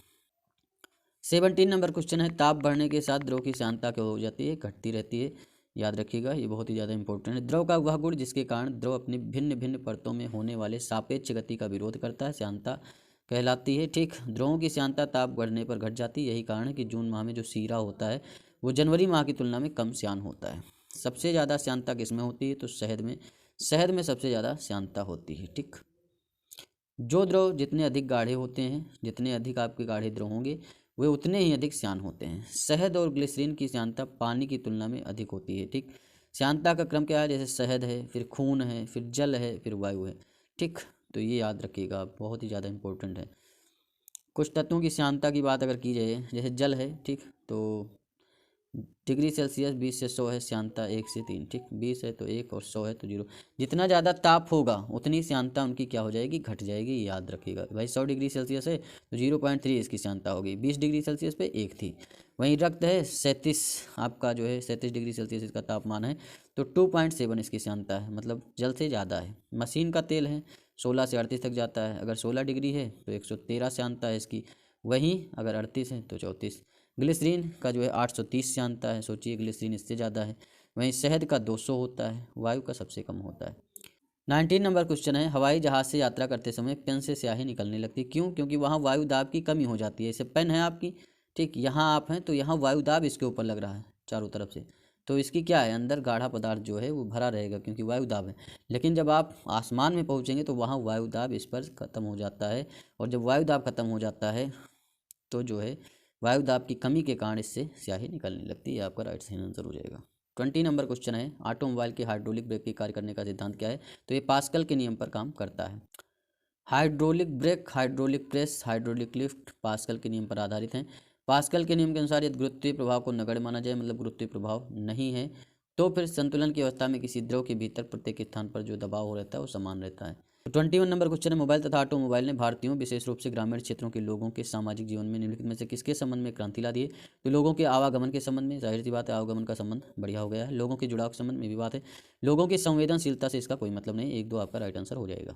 17 नंबर क्वेश्चन है, ताप बढ़ने के साथ द्रव की श्यानता क्या हो जाती है? घटती रहती है। याद रखिएगा, ये बहुत ही ज़्यादा इंपॉर्टेंट है। द्रव का वह गुण जिसके कारण द्रव अपनी भिन्न भिन्न परतों में होने वाले सापेक्ष गति का विरोध करता है, श्यानता कहलाती है। ठीक, द्रवों की श्यानता ताप बढ़ने पर घट जाती है। यही कारण है कि जून माह में जो सीरा होता है वो जनवरी माह की तुलना में कम श्यान होता है। सबसे ज़्यादा श्यानता किस में होती है? तो शहद में। शहद में सबसे ज़्यादा श्यानता होती है। ठीक, जो द्रव जितने अधिक गाढ़े होते हैं, जितने अधिक आपके गाढ़े द्रव होंगे वे उतने ही अधिक श्यान होते हैं। शहद और ग्लिसरीन की श्यानता पानी की तुलना में अधिक होती है। ठीक, श्यानता का क्रम क्या है, जैसे शहद है, फिर खून है, फिर जल है, फिर वायु है। ठीक, तो ये याद रखिएगा, बहुत ही ज़्यादा इंपॉर्टेंट है। कुछ तत्वों की श्यानता की बात अगर की जाए, जैसे जल है, ठीक, तो डिग्री सेल्सियस 20 से 100 है श्यानता, 1 से 3। ठीक, 20 है तो 1 और 100 है तो 0। जितना ज़्यादा ताप होगा उतनी श्यानता उनकी क्या हो जाएगी, घट जाएगी। याद रखिएगा भाई, 100 डिग्री सेल्सियस है तो 0.3 इसकी श्यानता होगी। 20 डिग्री सेल्सियस पे 1 थी। वहीं रक्त है 37, आपका जो है 37 डिग्री सेल्सियस इसका तापमान है तो 2.7 इसकी श्यानता है, मतलब जल से ज़्यादा है। मशीन का तेल है 16 से 38 तक जाता है, अगर 16 डिग्री है तो 113 श्यानता है इसकी, वहीं अगर 38 है तो 34। ग्लिसरीन का जो है 830 श्यानता है, सोचिए ग्लिसरीन इससे ज़्यादा है। वहीं शहद का 200 होता है, वायु का सबसे कम होता है। 19 नंबर क्वेश्चन है, हवाई जहाज़ से यात्रा करते समय पेन से स्याही निकलने लगती, क्यों? क्योंकि वहाँ वायु दाब की कमी हो जाती है। इसे पेन है आपकी, ठीक, यहाँ आप हैं तो यहाँ वायु दाब इसके ऊपर लग रहा है चारों तरफ से, तो इसकी क्या है, अंदर गाढ़ा पदार्थ जो है वो भरा रहेगा क्योंकि वायु दाब है। लेकिन जब आप आसमान में पहुँचेंगे तो वहाँ वायु दाब इस पर ख़त्म हो जाता है, और जब वायु दाब ख़त्म हो जाता है तो जो है वायु दाब की कमी के कारण इससे स्याही निकलने लगती है। आपका राइट सही आंसर हो जाएगा। 20 नंबर क्वेश्चन है, ऑटोमोबाइल के हाइड्रोलिक ब्रेक के कार्य करने का सिद्धांत क्या है? तो ये पास्कल के नियम पर काम करता है। Hydraulic brake, hydraulic press, hydraulic lift pascal के नियम पर आधारित हैं। पास्कल के नियम के अनुसार यदि गुरुत्वीय प्रभाव को नगण्य माना जाए, मतलब गुरुत्वीय प्रभाव नहीं है, तो फिर संतुलन की अवस्था में किसी द्रव के भीतर प्रत्येक स्थान पर जो दबाव हो रहता है वो समान रहता है। 21 नंबर क्वेश्चन है, मोबाइल तथा ऑटोमोबाइल ने भारतीयों विशेष रूप से ग्रामीण क्षेत्रों के लोगों के सामाजिक जीवन में निम्नलिखित में से किसके संबंध में क्रांति ला दी है? तो लोगों के आवागमन के संबंध में, जाहिर सी बात है आवागमन का संबंध बढ़िया हो गया है। लोगों के जुड़ाव के संबंध में भी बात है। लोगों की संवेदनशीलता से इसका कोई मतलब नहीं। 1, 2 आपका राइट आंसर हो जाएगा।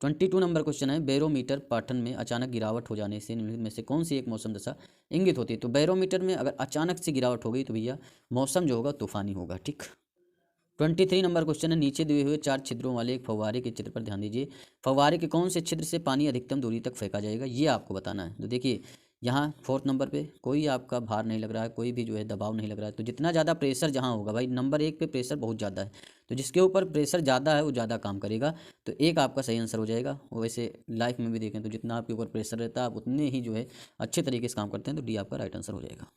22 नंबर क्वेश्चन है, बैरोमीटर पाठन में अचानक गिरावट हो जाने से निम्नलिखित में से कौन सी एक मौसम दशा इंगित होती है? तो बैरोमीटर में अगर अचानक से गिरावट हो गई तो भैया मौसम जो होगा तूफानी होगा। ठीक, 23 नंबर क्वेश्चन है, नीचे दिए हुए 4 छिद्रों वाले एक फव्वारे के चित्र पर ध्यान दीजिए। फव्वारे के कौन से छिद्र से पानी अधिकतम दूरी तक फेंका जाएगा, ये आपको बताना है। तो देखिए यहाँ 4th नंबर पे कोई आपका भार नहीं लग रहा है, कोई भी जो है दबाव नहीं लग रहा है, तो जितना ज़्यादा प्रेशर जहाँ होगा भाई, नंबर 1 पे प्रेशर बहुत ज़्यादा है, तो जिसके ऊपर प्रेशर ज़्यादा है वो ज़्यादा काम करेगा, तो 1 आपका सही आंसर हो जाएगा। वैसे लाइफ में भी देखें तो जितना आपके ऊपर प्रेशर रहता है आप उतने ही जो है अच्छे तरीके से काम करते हैं, तो डी आपका राइट आंसर हो जाएगा।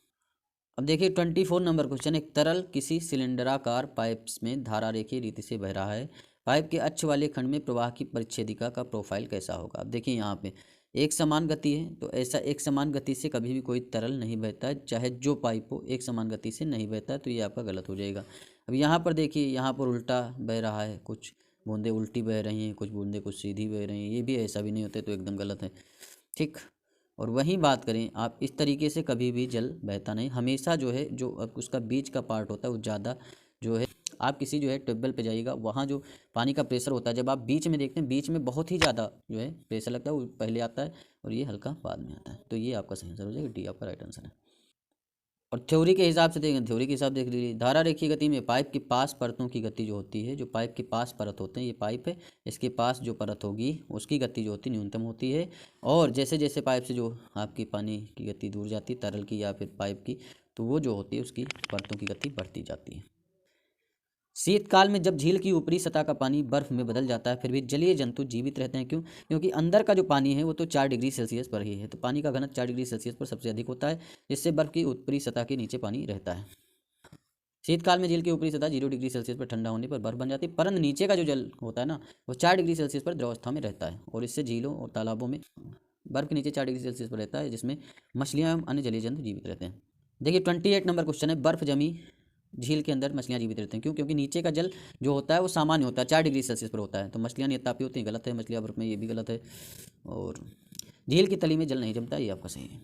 अब देखिए 24 नंबर क्वेश्चन, एक तरल किसी सिलेंडराकार पाइप में धारा रेखीय रीति से बह रहा है। पाइप के अक्ष वाले खंड में प्रवाह की परिच्छेदिका का प्रोफाइल कैसा होगा? अब देखिए यहाँ पे एक समान गति है, तो ऐसा एक समान गति से कभी भी कोई तरल नहीं बहता है, चाहे जो पाइप हो एक समान गति से नहीं बहता है, तो ये आपका गलत हो जाएगा। अब यहाँ पर देखिए, यहाँ पर उल्टा बह रहा है, कुछ बूंदें उल्टी बह रही हैं, कुछ बूंदें कुछ सीधी बह रही हैं, ये भी ऐसा भी नहीं होता, तो एकदम गलत है। ठीक, और वहीं बात करें आप, इस तरीके से कभी भी जल बहता नहीं, हमेशा जो है जो उसका बीच का पार्ट होता है वो ज़्यादा जो है, आप किसी जो है ट्यूबवेल पे जाइएगा, वहाँ जो पानी का प्रेशर होता है, जब आप बीच में देखते हैं बीच में बहुत ही ज़्यादा जो है प्रेशर लगता है, वो पहले आता है और ये हल्का बाद में आता है, तो ये आपका सही आंसर हो जाएगा, डी आपका राइट आंसर है। और थ्योरी के हिसाब से देखें, थ्योरी के हिसाब देख लीजिए, धारा रेखीय गति में पाइप के पास परतों की गति जो होती है, जो पाइप के पास परत होते हैं, ये पाइप है, इसके पास जो परत होगी उसकी गति जो होती है न्यूनतम होती है, और जैसे जैसे पाइप से जो आपकी पानी की गति दूर जाती है, तरल की या फिर पाइप की, तो वो जो होती है उसकी परतों की गति बढ़ती जाती है। शीतकाल में जब झील की ऊपरी सतह का पानी बर्फ में बदल जाता है, फिर भी जलीय जंतु जीवित रहते हैं, क्यों? क्योंकि अंदर का जो पानी है वो तो 4 डिग्री सेल्सियस पर ही है, तो पानी का घनत्व 4 डिग्री सेल्सियस पर सबसे अधिक होता है, जिससे बर्फ की ऊपरी सतह के नीचे पानी रहता है। शीतकाल में झील की ऊपरी सतह 0 डिग्री सेल्सियस पर ठंडा होने पर बर्फ बन जाती है, परंतु नीचे का जो जल होता है ना वो 4 डिग्री सेल्सियस पर द्रवस्था में रहता है, और इससे झीलों और तालाबों में बर्फ के नीचे 4 डिग्री सेल्सियस पर रहता है, जिसमें मछलियाँ एवं अन्य जलीय जंतु जीवित रहते हैं। देखिए 28 नंबर क्वेश्चन है, बर्फ जमी झील के अंदर मछलियाँ जीवित रहती हैं, क्यों? क्योंकि नीचे का जल जो होता है वो सामान्य होता है, 4 डिग्री सेल्सियस पर होता है, तो मछलियाँ नियतापी होती हैं, गलत है, मछलियाँ बर्फ में, ये भी गलत है, और झील की तली में जल नहीं जमता, ये आपका सही है।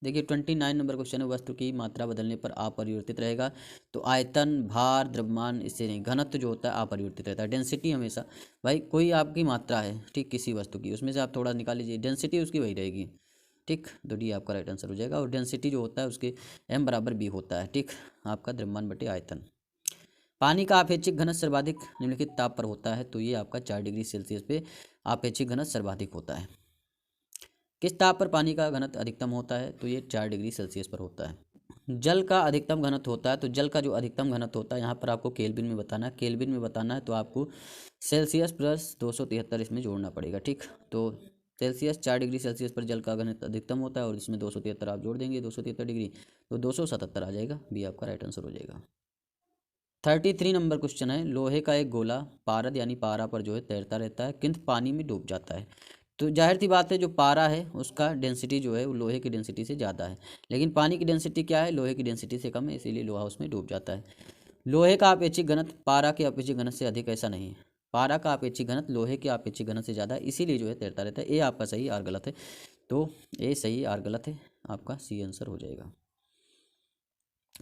देखिए 29 नंबर क्वेश्चन है, वस्तु की मात्रा बदलने पर अपरिवर्तित रहेगा, तो आयतन, भार, द्रव्यमान इससे नहीं, घनत्व जो होता है अपरिवर्तित रहता है। डेंसिटी हमेशा, भाई कोई आपकी मात्रा है ठीक किसी वस्तु की, उसमें से आप थोड़ा निकाल लीजिए, डेंसिटी उसकी वही रहेगी। ठीक, तो डी आपका राइट आंसर हो जाएगा, और डेंसिटी जो होता है उसके m बराबर b होता है। ठीक, आपका द्रव्यमान बटे आयतन। पानी का आपेक्षिक घनत्व सर्वाधिक निम्नलिखित ताप पर होता है, तो ये आपका 4 डिग्री सेल्सियस पे आपेक्षिक घनत्व सर्वाधिक होता है। किस ताप पर पानी का घनत्व अधिकतम होता है? तो ये 4 डिग्री सेल्सियस पर होता है। जल का अधिकतम घनत्व होता है, तो जल का जो अधिकतम घनत्व होता है यहाँ पर आपको केल्विन में बताना है। केल्विन में बताना है तो आपको सेल्सियस प्लस 273 इसमें जोड़ना पड़ेगा, ठीक। तो सेल्सियस 4 डिग्री सेल्सियस पर जल का घनत्व अधिकतम होता है और इसमें 273 आप जोड़ देंगे, 273 डिग्री तो 277 आ जाएगा। बी आपका राइट आंसर हो जाएगा। 33 नंबर क्वेश्चन है, लोहे का एक गोला पारद यानी पारा पर जो है तैरता रहता है किंतु पानी में डूब जाता है। तो जाहिर सी बात है, जो पारा है उसका डेंसिटी जो है वो लोहे की डेंसिटी से ज़्यादा है, लेकिन पानी की डेंसिटी क्या है, लोहे की डेंसिटी से कम है, इसीलिए लोहा उसमें डूब जाता है। लोहे का अपेक्षिक घनत्व पारा के अपेक्षिक घनत्व से अधिक, ऐसा नहीं है। पारा का अपेक्षिक घनत्व लोहे के अपेक्षिक घनत्व से ज़्यादा है, इसीलिए जो है तैरता रहता है। ए आपका सही, आर गलत है। तो ए सही, आर गलत है, आपका सी आंसर हो जाएगा।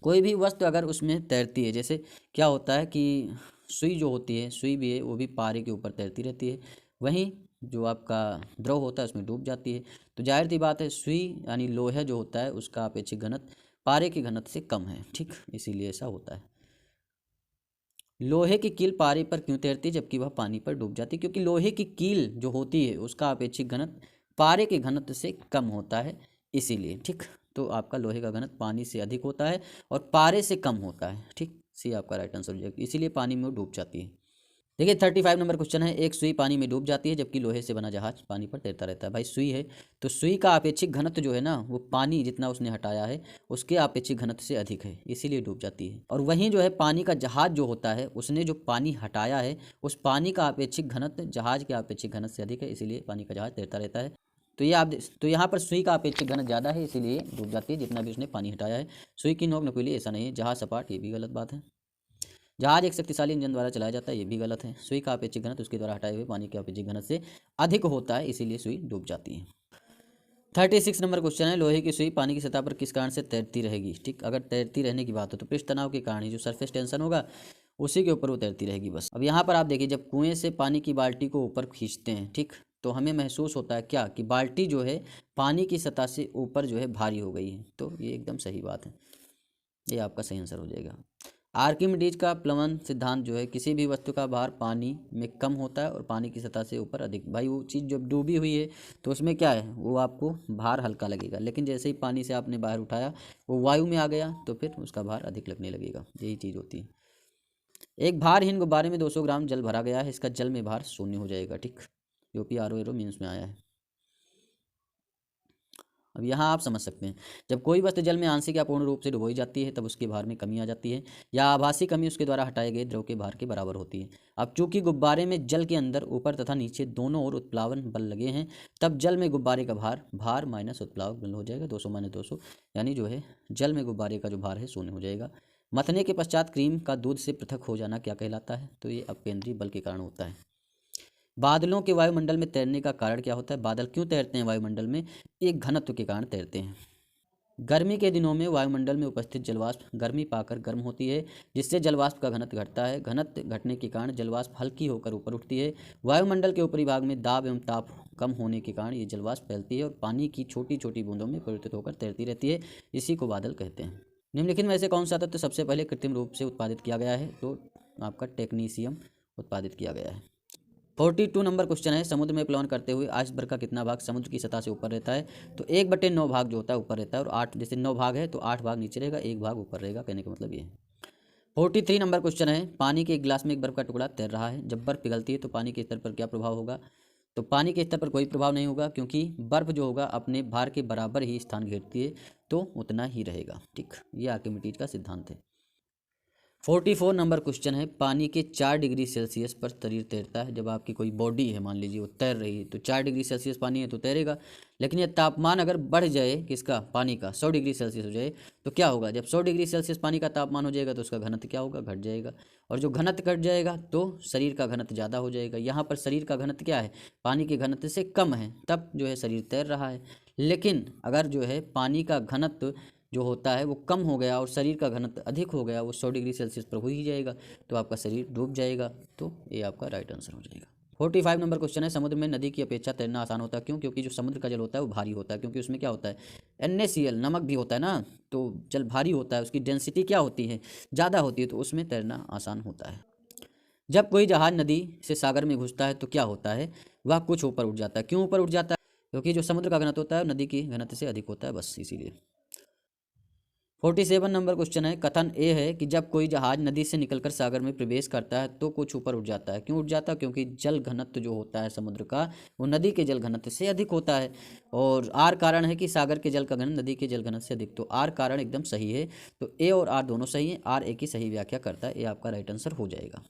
कोई भी वस्तु अगर उसमें तैरती है, जैसे क्या होता है कि सुई जो होती है, सुई भी है वो भी पारे के ऊपर तैरती रहती है, वहीं जो आपका द्रव होता है उसमें डूब जाती है। तो जाहिर सी बात है, सुई यानी लोहा जो होता है उसका अपेक्षिक घनत्व पारे के घनत्व से कम है, ठीक, इसीलिए ऐसा होता है। लोहे की कील पारे पर क्यों तैरती है जबकि वह पानी पर डूब जाती है? क्योंकि लोहे की कील जो होती है उसका अपेक्षिक घनत्व पारे के घनत्व से कम होता है, इसीलिए, ठीक। तो आपका लोहे का घनत्व पानी से अधिक होता है और पारे से कम होता है, ठीक। सी आपका राइट आंसर हो जाएगा, इसीलिए पानी में वो डूब जाती है। देखिए 35 नंबर क्वेश्चन है, एक सुई पानी में डूब जाती है जबकि लोहे से बना जहाज पानी पर तैरता रहता है। भाई सुई है तो सुई का अपेक्षिक घनत्व जो है ना वो पानी जितना उसने हटाया है उसके अपेक्षिक घनत्व से अधिक है, इसीलिए डूब जाती है। और वहीं जो है पानी का जहाज जो होता है उसने जो पानी हटाया है उस पानी का अपेक्षिक घनत्व जहाज के अपेक्षिक घनत्व से अधिक है, इसीलिए पानी का जहाज तैरता रहता है। तो ये आप तो यहाँ पर सुई का अपेक्षिक घनत्व ज़्यादा है, इसीलिए डूब जाती है जितना भी उसने पानी हटाया है। सुई की नोक नुकीली, ऐसा नहीं है। जहाज सपाट, ये भी गलत बात है। जहाज एक शक्तिशाली इंजन द्वारा चलाया जाता है, ये भी गलत है। सुई का अपेक्षिक घनत्व उसके द्वारा हटाए हुए पानी के अपेक्षिक घनत्व से अधिक होता है, इसीलिए सुई डूब जाती है। 36 नंबर क्वेश्चन है, लोहे की सुई पानी की सतह पर किस कारण से तैरती रहेगी? ठीक, अगर तैरती रहने की बात हो तो पृष्ठ तनाव के कारण ही, जो सरफेस टेंशन होगा उसी के ऊपर वो तैरती रहेगी बस। अब यहाँ पर आप देखिए, जब कुएं से पानी की बाल्टी को ऊपर खींचते हैं, ठीक, तो हमें महसूस होता है क्या कि बाल्टी जो है पानी की सतह से ऊपर जो है भारी हो गई है। तो ये एकदम सही बात है, ये आपका सही आंसर हो जाएगा। आर्किमिडीज का प्लवन सिद्धांत जो है, किसी भी वस्तु का भार पानी में कम होता है और पानी की सतह से ऊपर अधिक। भाई वो चीज़ जब डूबी हुई है तो उसमें क्या है, वो आपको भार हल्का लगेगा, लेकिन जैसे ही पानी से आपने बाहर उठाया वो वायु में आ गया तो फिर उसका भार अधिक लगने लगेगा, यही चीज़ होती है। एक भारहीन गुब्बारे में 200 ग्राम जल भरा गया है, इसका जल में भार शून्य हो जाएगा, ठीक। जो कि आर एरो मीन्स में आया है। अब यहाँ आप समझ सकते हैं, जब कोई वस्तु जल में आंशिक या पूर्ण रूप से डुबोई जाती है तब उसके भार में कमी आ जाती है, या आभासी कमी उसके द्वारा हटाए गए द्रव के भार के बराबर होती है। अब चूंकि गुब्बारे में जल के अंदर ऊपर तथा नीचे दोनों ओर उत्प्लावन बल लगे हैं, तब जल में गुब्बारे का भार माइनस उत्प्लावक बल हो जाएगा 200 - 200, यानी जो है जल में गुब्बारे का जो भार है शून्य हो जाएगा। मथने के पश्चात क्रीम का दूध से पृथक हो जाना क्या कहलाता है? तो ये अपकेंद्रीय बल के कारण होता है। बादलों के वायुमंडल में तैरने का कारण क्या होता है? बादल क्यों तैरते हैं वायुमंडल में? एक घनत्व के कारण तैरते हैं। गर्मी के दिनों में वायुमंडल में उपस्थित जलवाष्प गर्मी पाकर गर्म होती है, जिससे जलवाष्प का घनत्व घटता है। घनत्व घटने के कारण जलवाष्प हल्की होकर ऊपर उठती है। वायुमंडल के ऊपरी भाग में दाब एवं ताप कम होने के कारण ये जलवाष्प फैलती है और पानी की छोटी छोटी बूंदों में परिवर्तित होकर तैरती रहती है, इसी को बादल कहते हैं। निम्नलिखित में से कौन सा तत्व सबसे पहले कृत्रिम रूप से उत्पादित किया गया है? तो आपका टेक्नीशियम उत्पादित किया गया है। 42 नंबर क्वेश्चन है, समुद्र में प्लावन करते हुए आइसबर्ग का कितना भाग समुद्र की सतह से ऊपर रहता है? तो 1/9 भाग जो होता है ऊपर रहता है, और 8, जैसे 9 भाग है तो 8 भाग नीचे रहेगा, 1 भाग ऊपर रहेगा, कहने का मतलब ये है। 43 नंबर क्वेश्चन है, पानी के एक गिलास में एक बर्फ का टुकड़ा तैर रहा है, जब बर्फ पिघलती है तो पानी के स्तर पर क्या प्रभाव होगा? तो पानी के स्तर पर कोई प्रभाव नहीं होगा, क्योंकि बर्फ जो होगा अपने भार के बराबर ही स्थान घेरती है, तो उतना ही रहेगा, ठीक। ये आर्किमिडीज का सिद्धांत है। 44 नंबर क्वेश्चन है, पानी के 4 डिग्री सेल्सियस पर शरीर तैरता है। जब आपकी कोई बॉडी है, मान लीजिए वो तैर रही है, तो 4 डिग्री सेल्सियस पानी है तो तैरेगा, लेकिन यह तापमान अगर बढ़ जाए, किसका? पानी का 100 डिग्री सेल्सियस हो जाए तो क्या होगा? जब 100 डिग्री सेल्सियस पानी का तापमान हो जाएगा तो उसका घनत्व क्या होगा? घट जाएगा, और जो घनत्व घट जाएगा तो शरीर का घनत्व ज़्यादा हो जाएगा। यहाँ पर शरीर का घनत्व क्या है? पानी के घनत्व से कम है, तब जो है शरीर तैर रहा है। लेकिन अगर जो है पानी का घनत्व जो होता है वो कम हो गया और शरीर का घनत्व अधिक हो गया, वो 100 डिग्री सेल्सियस पर हो ही जाएगा, तो आपका शरीर डूब जाएगा, तो ये आपका राइट आंसर हो जाएगा। 45 नंबर क्वेश्चन है, समुद्र में नदी की अपेक्षा तैरना आसान होता है, क्यों? क्योंकि जो समुद्र का जल होता है वो भारी होता है, क्योंकि उसमें क्या होता है? NaCl, नमक भी होता है ना, तो जल भारी होता है, उसकी डेंसिटी क्या होती है? ज़्यादा होती है, तो उसमें तैरना आसान होता है। जब कोई जहाज नदी से सागर में घुसता है तो क्या होता है? वह कुछ ऊपर उठ जाता है। क्यों ऊपर उठ जाता है? क्योंकि जो समुद्र का घनत्व होता है नदी की घनत्व से अधिक होता है, बस इसीलिए। 47 नंबर क्वेश्चन है, कथन ए है कि जब कोई जहाज नदी से निकलकर सागर में प्रवेश करता है तो कुछ ऊपर उठ जाता है। क्यों उठ जाता है? क्योंकि जल घनत्व जो होता है समुद्र का वो नदी के जल घनत्व से अधिक होता है। और आर कारण है कि सागर के जल का घनत्व नदी के जल घनत्व से अधिक, तो आर कारण एकदम सही है। तो ए और आर दोनों सही है, आर ए की सही व्याख्या करता है, ये आपका राइट आंसर हो जाएगा।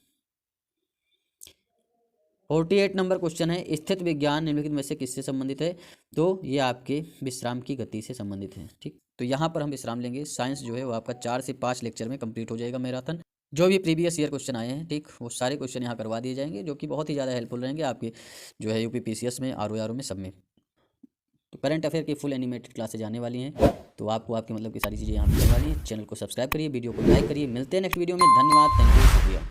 48 नंबर क्वेश्चन है, स्थित विज्ञान निम्नलिखित में से किससे संबंधित है? तो ये आपके विश्राम की गति से संबंधित है। ठीक, तो यहाँ पर हम विश्राम लेंगे। साइंस जो है वो आपका 4 से 5 लेक्चर में कंप्लीट हो जाएगा मैराथन। जो भी प्रीवियस ईयर क्वेश्चन आए हैं, ठीक, वो सारे क्वेश्चन यहाँ करवा दिए जाएंगे, जो कि बहुत ही ज़्यादा हेल्पफुल रहेंगे आपके जो है यूपी पीसीएस में, आरओ में, सब में। तो करंट अफेयर की फुल एनिमेटेड क्लासेज आने वाली हैं, तो आपको आपकी मतलब की सारी चीज़ें यहाँ पर करने वाली हैं। चैनल को सब्सक्राइब करिए, वीडियो को लाइक करिए। मिलते हैं नेक्स्ट वीडियो में। धन्यवाद, थैंक यू, शुक्रिया।